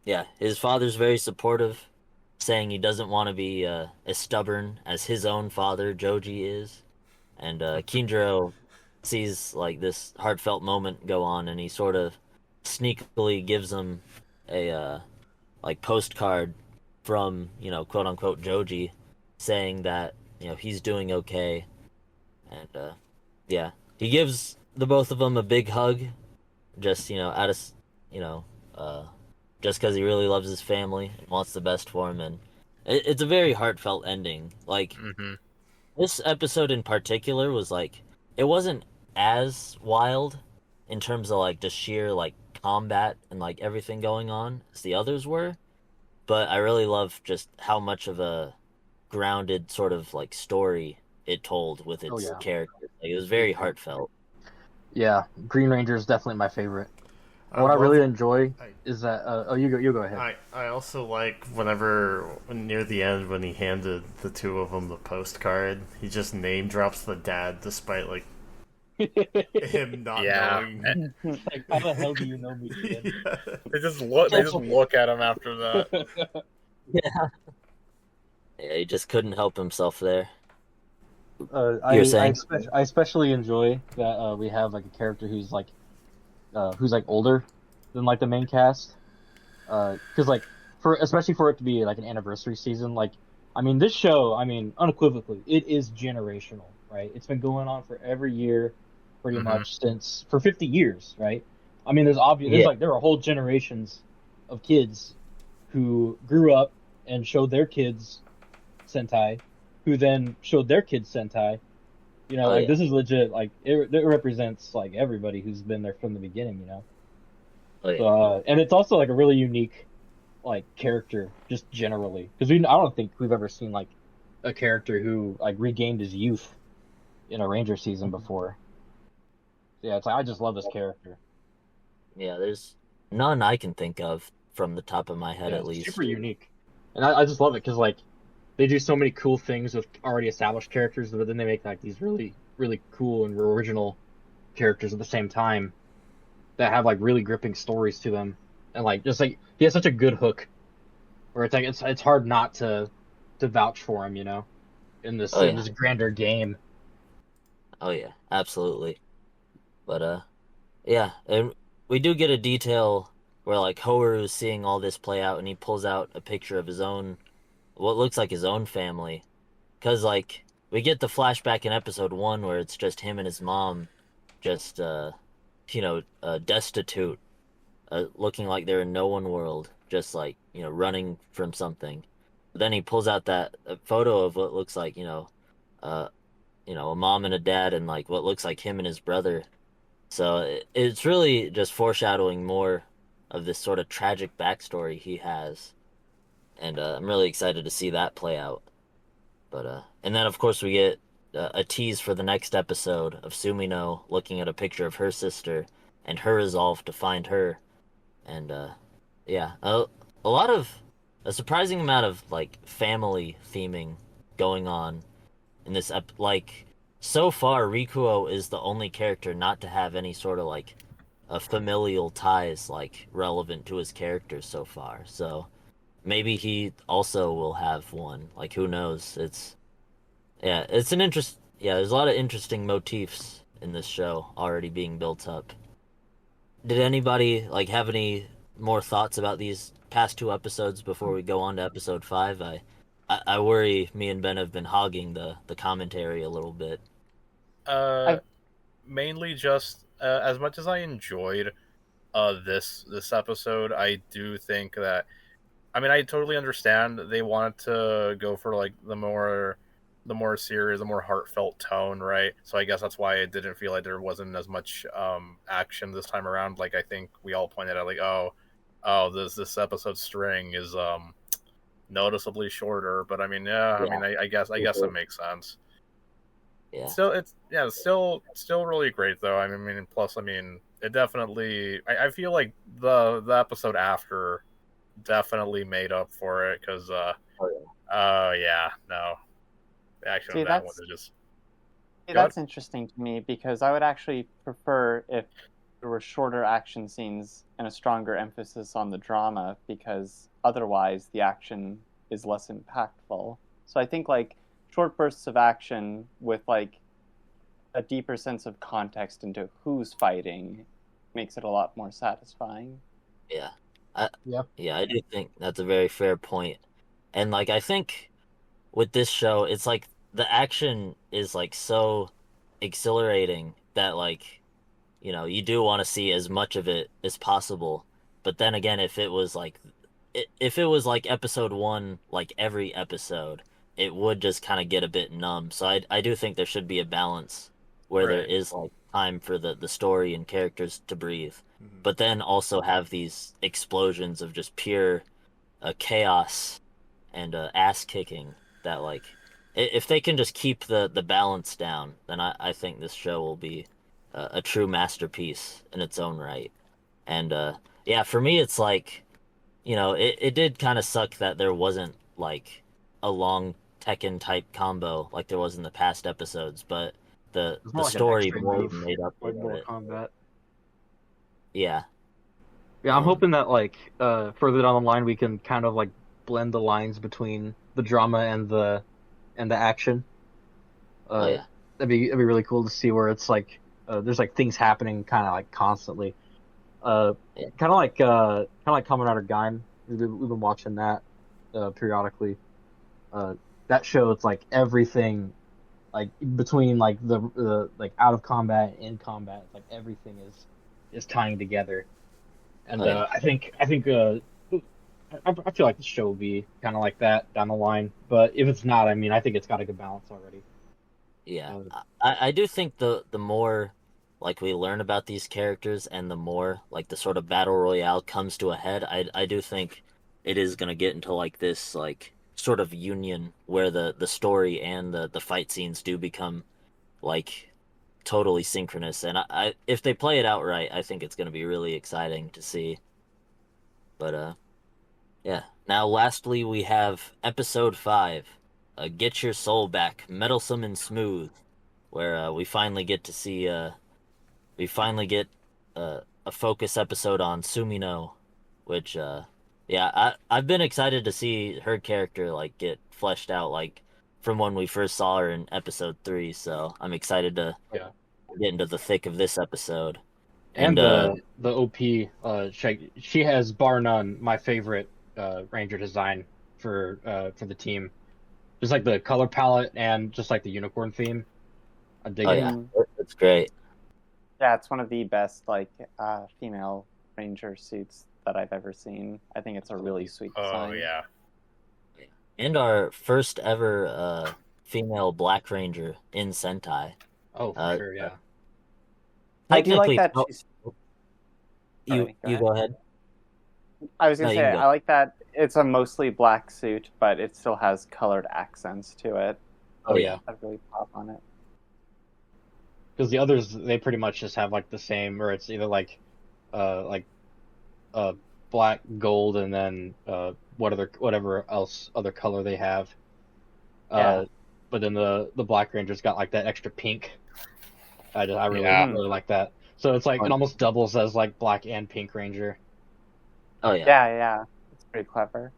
yeah, his father's very supportive, saying he doesn't want to be as stubborn as his own father, Joji, is. And Kinjiro sees this heartfelt moment go on, and he sort of sneakily gives him a postcard from, quote unquote Joji, saying that, he's doing okay. And yeah, he gives the both of them a big hug, just, out of, just because he really loves his family and wants the best for him. And it's a very heartfelt ending. This episode in particular was it wasn't as wild in terms of just sheer combat and everything going on as the others were, but I really love just how much of a grounded sort of story it told with its characters. It was very heartfelt. Yeah, Green Ranger is definitely my favorite. What I really enjoy is that you go ahead. I also whenever near the end when he handed the two of them the postcard, he just name drops the dad despite him not knowing. How the hell do you know me? Yeah. They just look at him after that. Yeah, he just couldn't help himself there. I especially enjoy that we have a character who's older than the main cast, because especially for it to be an anniversary season, this show, unequivocally it is generational, right? It's been going on for every year pretty much for 50 years, right? There's there are whole generations of kids who grew up and showed their kids Sentai, who then showed their kids Sentai. You know, this is legit. Like it represents like everybody who's been there from the beginning. You know. Oh, yeah. So, and it's also like a really unique like character just generally, because I don't think we've ever seen like a character who like regained his youth in a Ranger season before. Yeah, it's like I just love this character. Yeah, there's none I can think of from the top of my head, Yeah, at least. Super unique, and I just love it because like they do so many cool things with already established characters, but then they make like these really really cool and original characters at the same time that have like really gripping stories to them, and like just like he has such a good hook where it's like it's hard not to vouch for him, you know, in this in this grander game. Oh yeah, absolutely. But yeah, and we do get a detail where like Hoaru is seeing all this play out, and he pulls out a picture of his own, what looks like his own family, because like we get the flashback in episode 1 where it's just him and his mom, just destitute, looking like they're in no one world, just like running from something. But then he pulls out that photo of what looks like a mom and a dad, and like what looks like him and his brother. So it's really just foreshadowing more of this sort of tragic backstory he has, and I'm really excited to see that play out. But and then of course we get a tease for the next episode of Sumino looking at a picture of her sister and her resolve to find her, and a surprising amount of like family theming going on in this like. So far, Rikuo is the only character not to have any sort of like a familial ties like relevant to his character so far. So maybe he also will have one. Like who knows? It's an interest. Yeah, there's a lot of interesting motifs in this show already being built up. Did anybody like have any more thoughts about these past 2 episodes before we go on to episode 5? I worry me and Ben have been hogging the commentary a little bit. Mainly just as much as I enjoyed this episode, I do think that I totally understand they wanted to go for like the more serious, the more heartfelt tone, right? So I guess that's why I didn't feel like there wasn't as much action this time around. Like I think we all pointed out, like this episode string is noticeably shorter, but I guess it makes sense. Yeah. Still really great though. Plus it definitely. I feel like the episode after definitely made up for it because actually See, that one is just. That's interesting to me because I would actually prefer if there were shorter action scenes and a stronger emphasis on the drama, because otherwise the action is less impactful. So I think like short bursts of action with like a deeper sense of context into who's fighting makes it a lot more satisfying. Yeah. I do think that's a very fair point. And like I think with this show, it's like the action is like so exhilarating that like you do want to see as much of it as possible. But then again, if it was like episode 1, like every episode, it would just kind of get a bit numb. So I do think there should be a balance where there is like time for the story and characters to breathe, but then also have these explosions of just pure chaos and ass kicking that like if they can just keep the balance down, then I think this show will be a true masterpiece in its own right. And for me it's like it did kind of suck that there wasn't like a long Tekken type combo like there was in the past episodes, but the story more made up for it. Combat. Yeah, I'm hoping that like further down the line we can kind of like blend the lines between the drama and the action. That'd be really cool to see where it's like there's like things happening kind of like constantly. Kind of like Kamen Rider Gaim. We've been watching that periodically. That show, it's like everything, like between like the like out of combat, in combat, like everything is tying together. And I think I feel like the show will be kind of like that down the line. But if it's not, I mean, I think it's got a good balance already. Yeah, I do think the more like we learn about these characters and the more like the sort of battle royale comes to a head, I do think it is gonna get into like this like sort of union where the story and the fight scenes do become like totally synchronous. And I if they play it out right, I think it's gonna be really exciting to see. But yeah. Now, lastly, we have episode 5, "Get Your Soul Back, Meddlesome and Smooth," where we finally get a focus episode on Sumino, which yeah, I've been excited to see her character like get fleshed out like from when we first saw her in episode 3. So I'm excited to Yeah. get into the thick of this episode. And the OP, she has bar none my favorite Ranger design for the team. Just like the color palette and just like the unicorn theme. I dig Oh it. yeah, it's great. Yeah, it's one of the best like female ranger suits that I've ever seen. I think it's a really sweet design. Oh yeah. And our first ever female Black Ranger in Sentai. Oh, for sure, yeah. I do like that. You go ahead. I was gonna No, you say can go. I like that it's a mostly black suit, but it still has colored accents to it. Oh yeah. That really pop on it. Because the others, they pretty much just have like the same, or it's either like black, gold, and then whatever else other color they have. Yeah. But then the Black Ranger's got like that extra pink. I really Yeah. really like that. So it's like it almost doubles as like Black and Pink Ranger. Oh yeah. Yeah. It's pretty clever.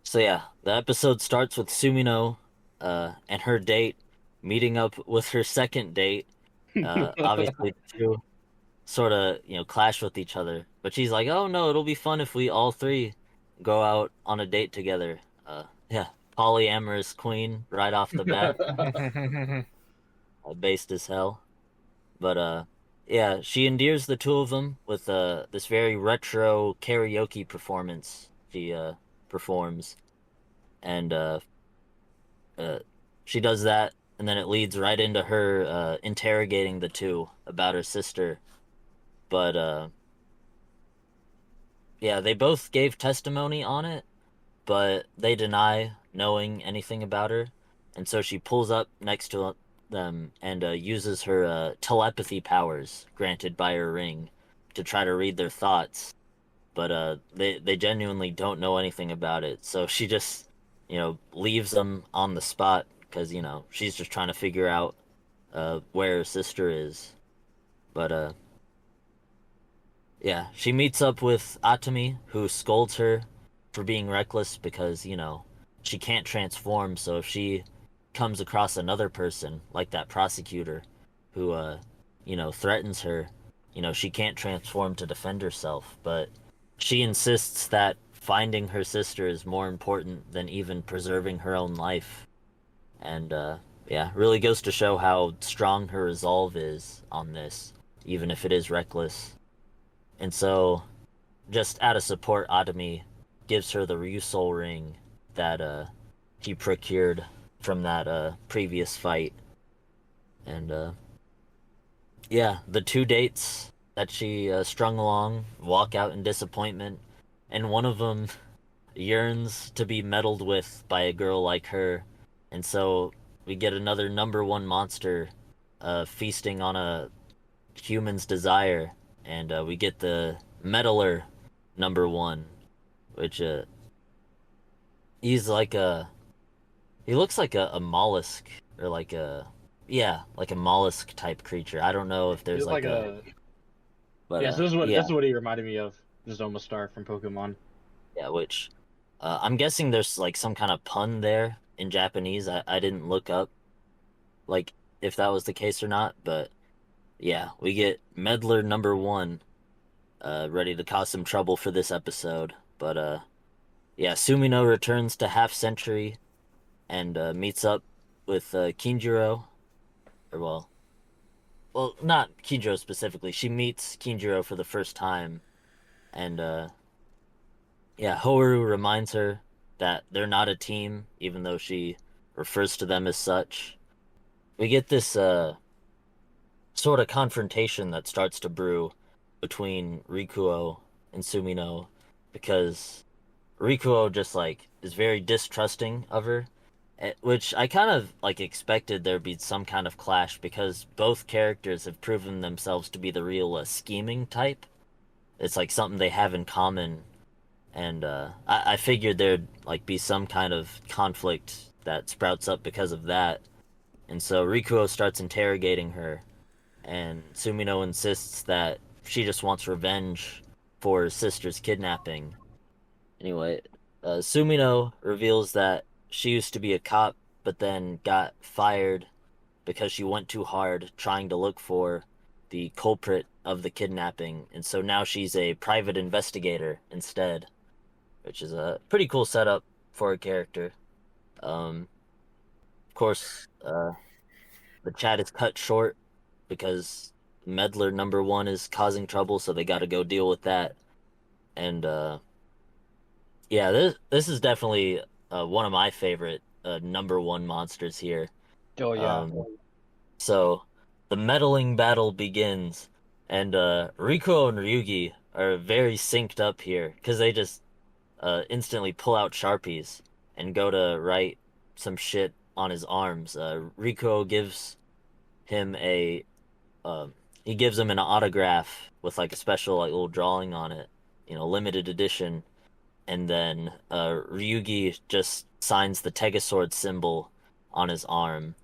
So yeah, the episode starts with Sumino and her date meeting up with her second date. Obviously, the two sort of clash with each other, but she's like, "Oh no, it'll be fun if we all three go out on a date together." Yeah, polyamorous queen right off the bat, based as hell. But yeah, she endears the two of them with this very retro karaoke performance she performs, and she does that, and then it leads right into her interrogating the two about her sister. But yeah, they both gave testimony on it, but they deny knowing anything about her, and so she pulls up next to them and uses her telepathy powers granted by her ring to try to read their thoughts. But they genuinely don't know anything about it, so she just leaves them on the spot because she's just trying to figure out where her sister is. But yeah, she meets up with Atami, who scolds her for being reckless because she can't transform. So if she comes across another person like that prosecutor who threatens her, she can't transform to defend herself. But she insists that finding her sister is more important than even preserving her own life. And yeah, really goes to show how strong her resolve is on this, even if it is reckless. And so, just out of support, Atami gives her the Ryusou ring that he procured from that previous fight. And yeah, the two dates that she strung along walk out in disappointment, and one of them yearns to be meddled with by a girl like her. And so we get another number one monster feasting on a human's desire, and we get the meddler number one, which he looks like a mollusk, or like a mollusk type creature. I don't know if there's He's like a but this is what he reminded me of. Zomastar from Pokemon. Yeah, which I'm guessing there's like some kind of pun there in Japanese. I didn't look up like if that was the case or not, but yeah, we get meddler number one ready to cause some trouble for this episode. But yeah, Sumino returns to Half Century and meets up with Kinjiro, or well, not Kinjiro specifically. She meets Kinjiro for the first time, and yeah, Hoaru reminds her that they're not a team, even though she refers to them as such. We get this sort of confrontation that starts to brew between Rikuo and Sumino because Rikuo just like is very distrusting of her, which I kind of like expected there'd be some kind of clash because both characters have proven themselves to be the real scheming type. It's like something they have in common, and I figured there'd like be some kind of conflict that sprouts up because of that. And so Rikuo starts interrogating her, and Sumino insists that she just wants revenge for her sister's kidnapping. Anyway, Sumino reveals that she used to be a cop, but then got fired because she went too hard trying to look for the culprit of the kidnapping, and so now she's a private investigator instead, which is a pretty cool setup for a character. Of course, the chat is cut short because meddler number one is causing trouble, so they got to go deal with that. And yeah, this is definitely one of my favorite number one monsters here. Oh yeah. So the meddling battle begins, and Riko and Ryugi are very synced up here because they just instantly pull out Sharpies and go to write some shit on his arms. Riko gives him a he gives him an autograph with like a special like little drawing on it, limited edition, and then Ryugi just signs the Tegasword symbol on his arm,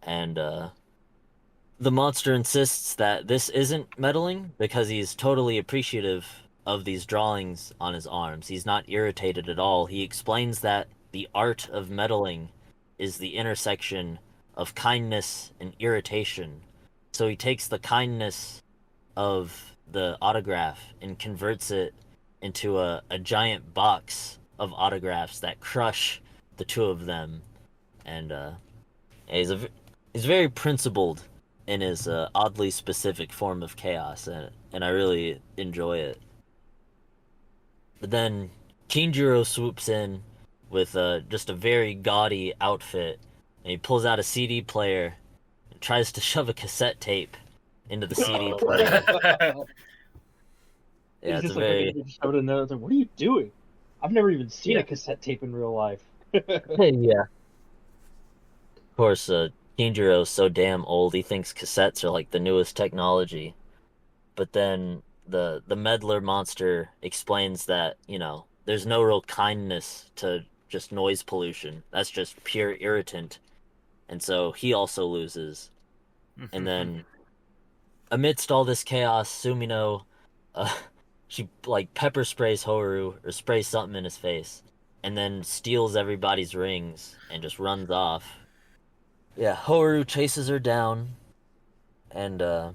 and the monster insists that this isn't meddling because he's totally appreciative of these drawings on his arms. He's not irritated at all. He explains that the art of meddling is the intersection of kindness and irritation. So he takes the kindness of the autograph and converts it into a giant box of autographs that crush the two of them. And he's very principled in his oddly specific form of chaos, and I really enjoy it. But then Kinjiro swoops in with just a very gaudy outfit, and he pulls out a CD player and tries to shove a cassette tape into the CD player. Yeah, He's it's just a like very showed in there. It's like, what are you doing? I've never even seen Yeah. a cassette tape in real life. yeah. Of course, Kinjiro's so damn old. He thinks cassettes are like the newest technology. But then the meddler monster explains that there's no real kindness to just noise pollution. That's just pure irritant, and so he also loses. And then amidst all this chaos, Sumino, uh, she like pepper sprays Horu or sprays something in his face, and then steals everybody's rings and just runs off. Yeah, Horu chases her down, and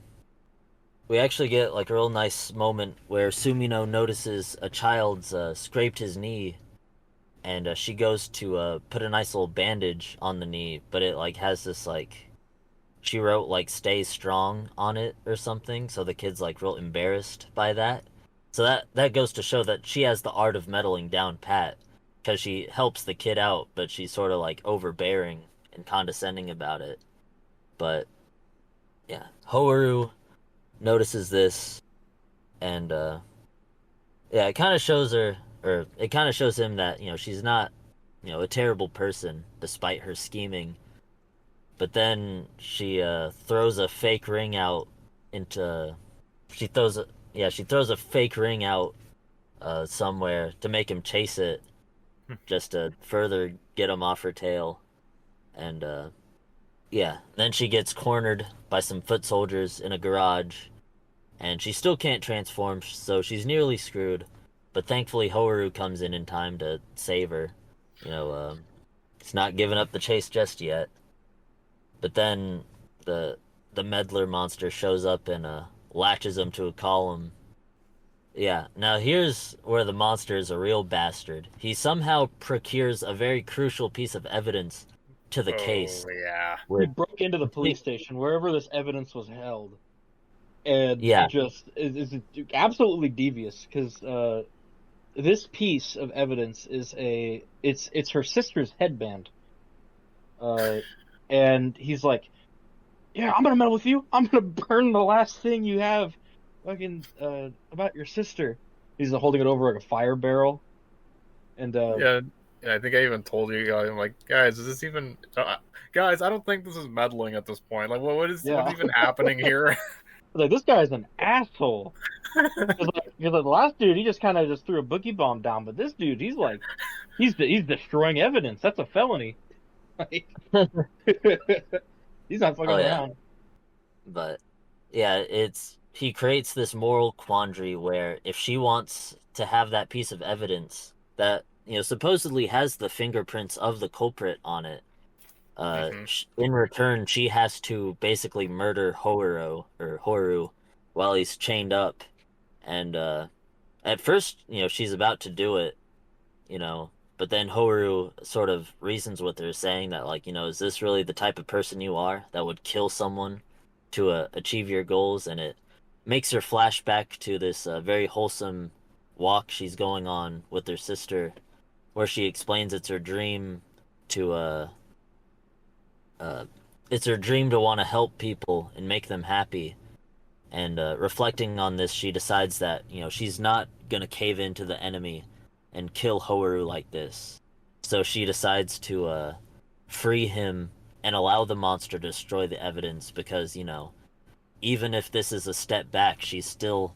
we actually get like a real nice moment where Sumino notices a child's scraped his knee, and she goes to put a nice little bandage on the knee, but it like has this like she wrote like "stay strong" on it or something, so the kid's like real embarrassed by that. So that goes to show that she has the art of meddling down pat, because she helps the kid out, but she's sort of like overbearing and condescending about it. But yeah, Hoaru notices this, and yeah, it kind of shows her, or it kind of shows him that she's not a terrible person despite her scheming. But then she throws a fake ring out into she throws a fake ring out somewhere to make him chase it, just to further get him off her tail. And yeah, then she gets cornered by some foot soldiers in a garage, and she still can't transform, so she's nearly screwed. But thankfully, Hoaru comes in time to save her. It's not giving up the chase just yet. But then the meddler monster shows up and latches him to a column. Yeah, now here's where the monster is a real bastard. He somehow procures a very crucial piece of evidence to the case. Yeah. He broke into the police station, wherever this evidence was held, and Yeah. just is absolutely devious, because this piece of evidence is it's her sister's headband. And he's like, "Yeah, I'm gonna meddle with you. I'm gonna burn the last thing you have, fucking about your sister." He's holding it over like a fire barrel, and Yeah, I think I even told you guys, I'm like, guys, is this even? Guys, I don't think this is meddling at this point. Like, what's even happening here? like, this guy's an asshole. Because the last dude, he just kind of just threw a boogie bomb down, but this dude, he's destroying evidence. That's a felony. Like, he's not fucking around. But yeah, he creates this moral quandary where if she wants to have that piece of evidence that supposedly has the fingerprints of the culprit on it, in return she has to basically murder Horu while he's chained up, and at first she's about to do it, but then Horu sort of reasons with her, saying that is this really the type of person you are that would kill someone to achieve your goals? And it makes her flash back to this very wholesome walk she's going on with her sister, where she explains it's her dream to want to help people and make them happy. And reflecting on this, she decides that she's not gonna cave into the enemy and kill Horu like this. So she decides to free him and allow the monster to destroy the evidence, because even if this is a step back, she's still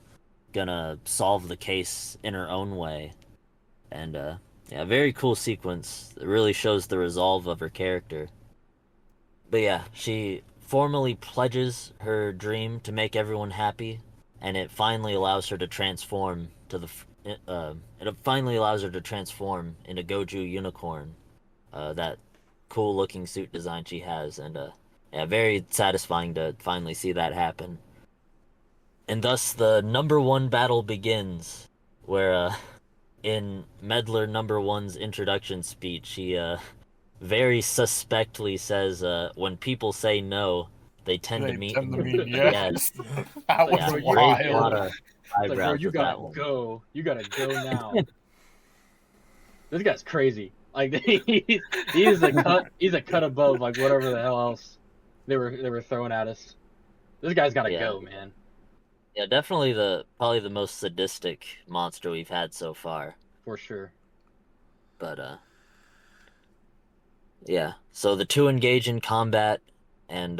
gonna solve the case in her own way. And yeah, very cool sequence. It really shows the resolve of her character. But yeah, she formally pledges her dream to make everyone happy, and it finally allows her to transform into Goju Unicorn, that cool looking suit design she has, and yeah, very satisfying to finally see that happen. And thus the number one battle begins, where in Meddler number one's introduction speech, he very suspectly says, when people say no, they tend to mean yes. That was wild. Like, bro, you gotta go. You gotta go now. This guy's crazy. Like he's a cut above like whatever the hell else they were throwing at us. This guy's gotta go, man. Yeah, definitely probably the most sadistic monster we've had so far. For sure. But yeah. So the two engage in combat, and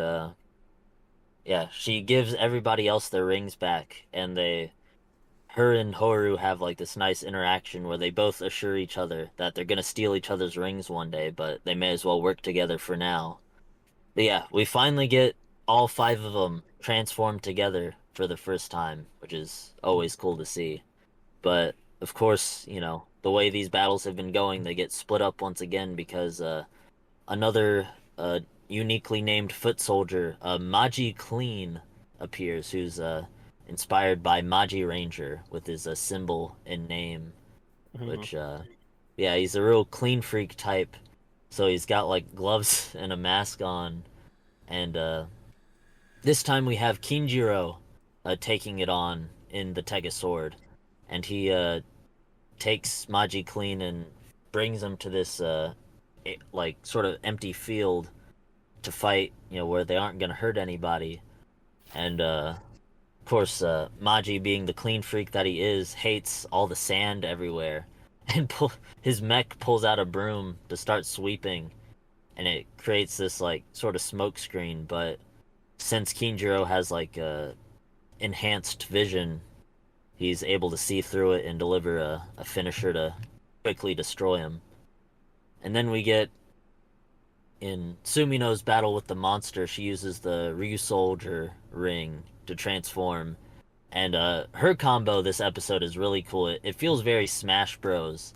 yeah, she gives everybody else their rings back, and her and Horu have like this nice interaction where they both assure each other that they're gonna steal each other's rings one day, but they may as well work together for now. But yeah, we finally get all 5 of them transformed together for the first time, which is always cool to see. But of course, the way these battles have been going, they get split up once again because another uniquely named foot soldier, Maji Clean, appears, who's inspired by Maji Ranger with his symbol and name, which yeah, he's a real clean freak type. So he's got like gloves and a mask on, and this time we have Kinjiro taking it on in the Tega Sword, and he takes Maji Clean and brings him to this like sort of empty field to fight, where they aren't gonna hurt anybody. And of course, Maji, being the clean freak that he is, hates all the sand everywhere, and his mech pulls out a broom to start sweeping, and it creates this like sort of smoke screen. But since Kinjiro has like enhanced vision, he's able to see through it and deliver a finisher to quickly destroy him. And then we get in Sumino's battle with the monster, she uses the Ryu Soldier ring to transform. And her combo this episode is really cool. It feels very Smash Bros.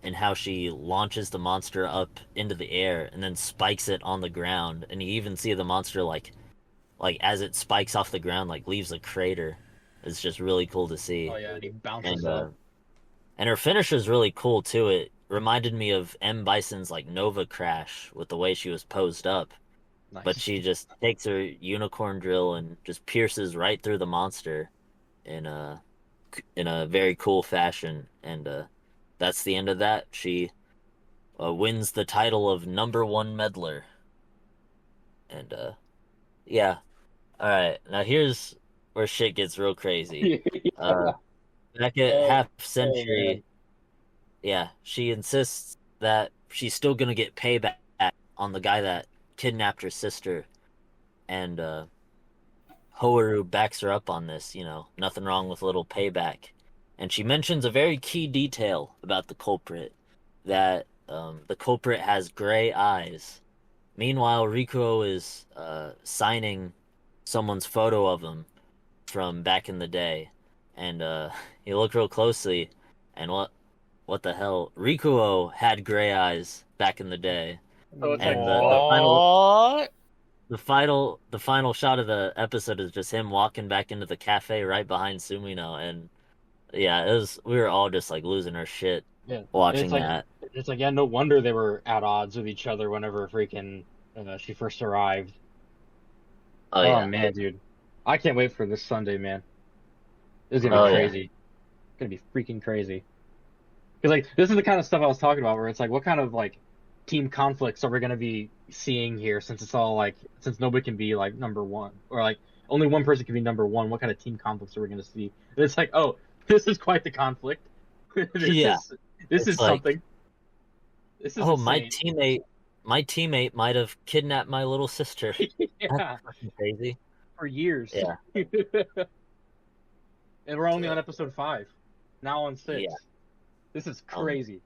In how she launches the monster up into the air and then spikes it on the ground. And you even see the monster like as it spikes off the ground, like leaves a crater. It's just really cool to see. Oh yeah, and he bounces up. And her finisher is really cool too. It reminded me of M. Bison's like Nova Crash with the way she was posed up. Nice. But she just takes her unicorn drill and just pierces right through the monster in a very cool fashion. And that's the end of that. She wins the title of #1 meddler. And yeah. All right. Now here's where shit gets real crazy. Yeah. Back at Oh, half oh, century, yeah, she insists that she's still gonna get payback on the guy that kidnapped her sister, and Hoaru backs her up on this. Nothing wrong with a little payback, and she mentions a very key detail about the culprit, that the culprit has gray eyes. Meanwhile, Rikuo is signing someone's photo of him from back in the day, and you look real closely, and what the hell? Rikuo had gray eyes back in the day, So it's like, and What? the final shot of the episode is just him walking back into the cafe right behind Sumino, and yeah, we were all just like losing our shit yeah. watching It's like, that. yeah, no wonder they were at odds with each other whenever freaking she first arrived. Oh Oh yeah, man, dude, I can't wait for this Sunday, man. This is gonna oh be yeah, crazy. It's gonna be freaking crazy. Because like this is the kind of stuff I was talking about, where it's like, what kind of like team conflicts are we gonna be seeing here? Since it's all like, since nobody can be like #1, or like only one person can be #1. What kind of team conflicts are we gonna see? And it's like, oh, this is quite the conflict. this yeah. is this It's is like, something. This is oh, insane. my teammate might have kidnapped my little sister. That's Yeah, fucking crazy. for years. Yeah, And we're only on episode 5, now on 6. yeah. This is Um, crazy.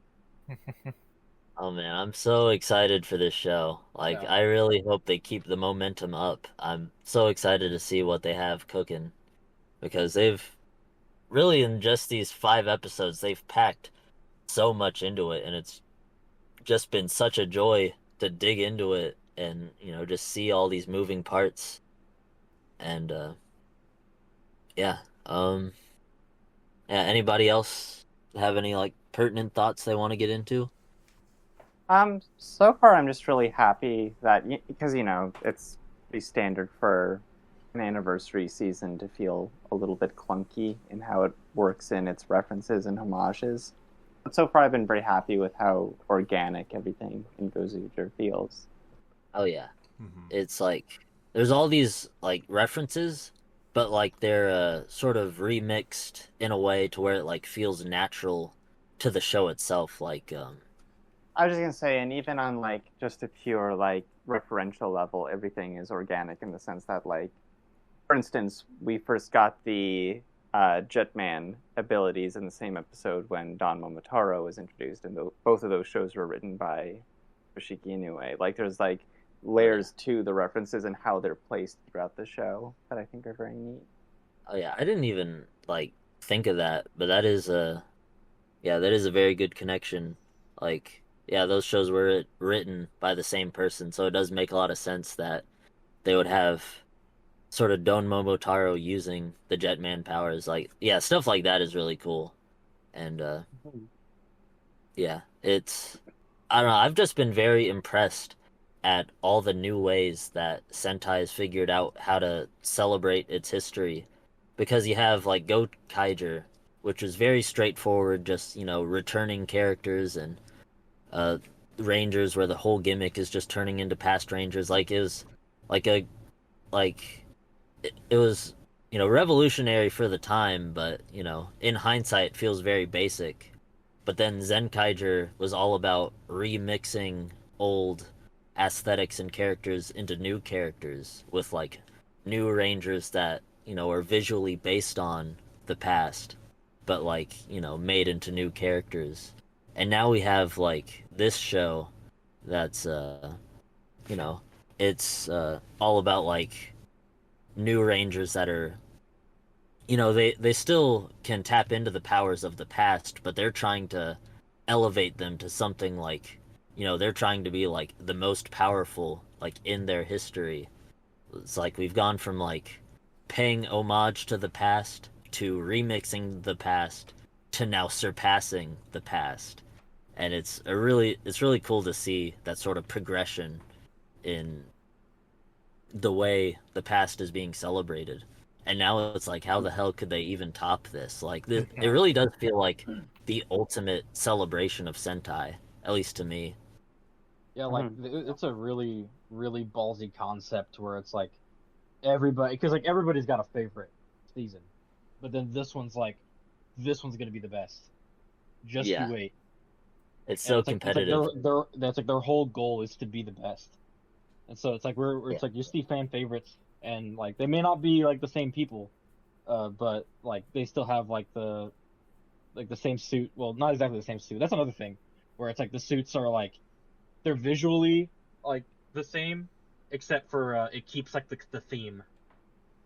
Oh man, I'm so excited for this show. Like, Yeah. I really hope they keep the momentum up. I'm so excited to see what they have cooking, because they've really, in just these 5 episodes, they've packed so much into it, and it's just been such a joy to dig into it and, just see all these moving parts. And yeah, yeah, anybody else have any like pertinent thoughts they want to get into? So far I'm just really happy that, because it's pretty standard for an anniversary season to feel a little bit clunky in how it works in its references and homages. But so far I've been very happy with how organic everything in Gozyuger feels. Oh yeah. Mhm. It's like there's all these like references, but like they're sort of remixed in a way to where it like feels natural to the show itself. Like I was just gonna say, and even on like just a pure like referential level, everything is organic in the sense that, like, for instance, we first got the Jetman abilities in the same episode when Don Momotaro was introduced, and both of those shows were written by Yoshiki Inoue. Like, there's like layers to the references and how they're placed throughout the show that I think are very neat. oh yeah, I didn't even like think of that, but that is a very good connection. Like, yeah, those shows were written by the same person, so it does make a lot of sense that they would have sort of Don Momotaro using the Jetman powers. Like, yeah, stuff like that is really cool. And yeah, I don't know, I've just been very impressed at all the new ways that Sentai has figured out how to celebrate its history. Because you have like Go Kaiger, which is very straightforward, just, returning characters, and Rangers, where the whole gimmick is just turning into past Rangers. Like, is like a like it was, revolutionary for the time, but, in hindsight it feels very basic. But then Zenkaiger was all about remixing old aesthetics and characters into new characters with like new Rangers that, are visually based on the past, but like, made into new characters. And now we have like this show that's it's all about like new Rangers that are, they still can tap into the powers of the past, but they're trying to elevate them to something like, they're trying to be like the most powerful like in their history. It's like we've gone from like paying homage to the past to remixing the past to now surpassing the past. And it's really cool to see that sort of progression in the way the past is being celebrated. and now it's like, how the hell could they even top this? Like, it really does feel like the ultimate celebration of Sentai, at least to me. Yeah, like it's a really, really ballsy concept where it's like everybody, because like everybody's got a favorite season, but then this one's gonna be the best. Just Yeah. you wait. It's so competitive. That's like their whole goal is to be the best, and so it's like it's like you see fan favorites, and like they may not be like the same people, but like they still have like the same suit. Well, not exactly the same suit. That's another thing, where it's like the suits are like they're visually like the same, except for it keeps like the theme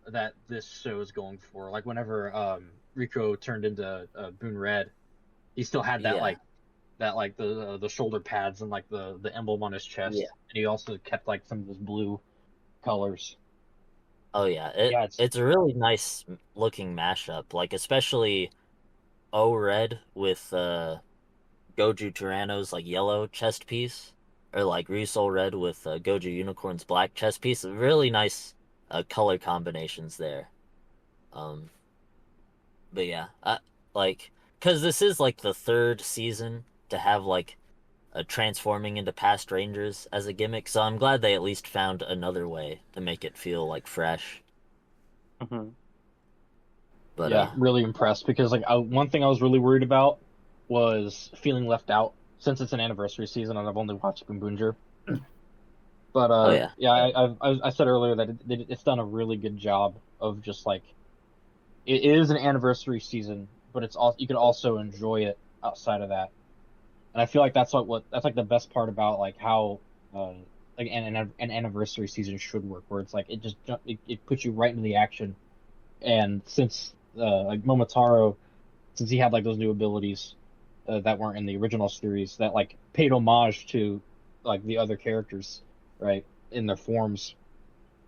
that this show is going for. Like whenever Rico turned into Boon Red, he still had that like the shoulder pads and like the emblem on his chest, and he also kept like some of his blue colors. Oh yeah, it's a really nice looking mashup. Like especially O Red with Goju Tyranno's like yellow chest piece, or like Ryusou Red with Goju Unicorn's black chest piece. Really nice color combinations there. But yeah, like because this is like the third season to have like a transforming into past Rangers as a gimmick, so I'm glad they at least found another way to make it feel like fresh. But yeah, really impressed because like one thing I was really worried about was feeling left out since it's an anniversary season and I've only watched Gozyuger. But I said earlier that it's done a really good job of just like it is an anniversary season, but it's also you can also enjoy it outside of that. And I feel like that's that's like the best part about like how like an anniversary season should work, where it's like it puts you right into the action. And since like Momotaro, since he had like those new abilities that weren't in the original series, that like paid homage to like the other characters, right, in their forms.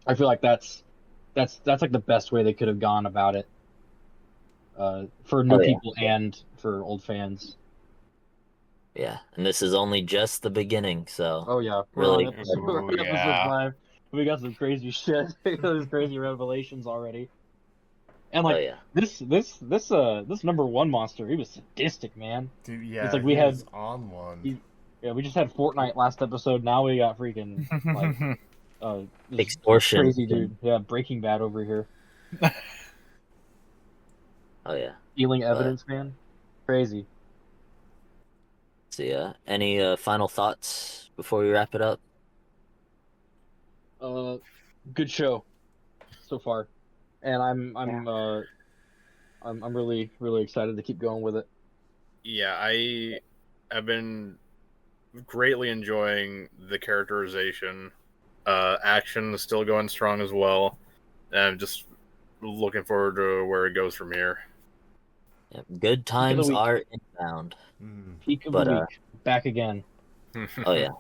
I feel like that's like the best way they could have gone about it for new people and for old fans. Yeah, and this is only just the beginning, so really, episode 5. We got some crazy shit, those crazy revelations already. And like this number one monster, he was sadistic, man. Dude, yeah, it's like we had on one. We just had Fortnite last episode. Now we got freaking like extortion, crazy dude. Yeah, Breaking Bad over here. Oh yeah, stealing evidence, man, crazy. So any final thoughts before we wrap it up? Good show so far, and I'm really really excited to keep going with it. Yeah, I have been greatly enjoying the characterization. Action is still going strong as well, and I'm just looking forward to where it goes from here. Yep. Good times are inbound. Peak of the week, back again. Oh yeah.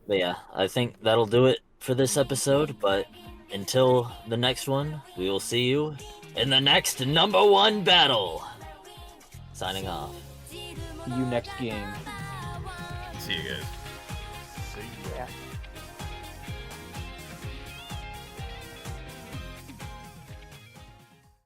But yeah, I think that'll do it for this episode, but until the next one, we will see you in the next number one battle. Signing off. See you next game. See you guys. See ya.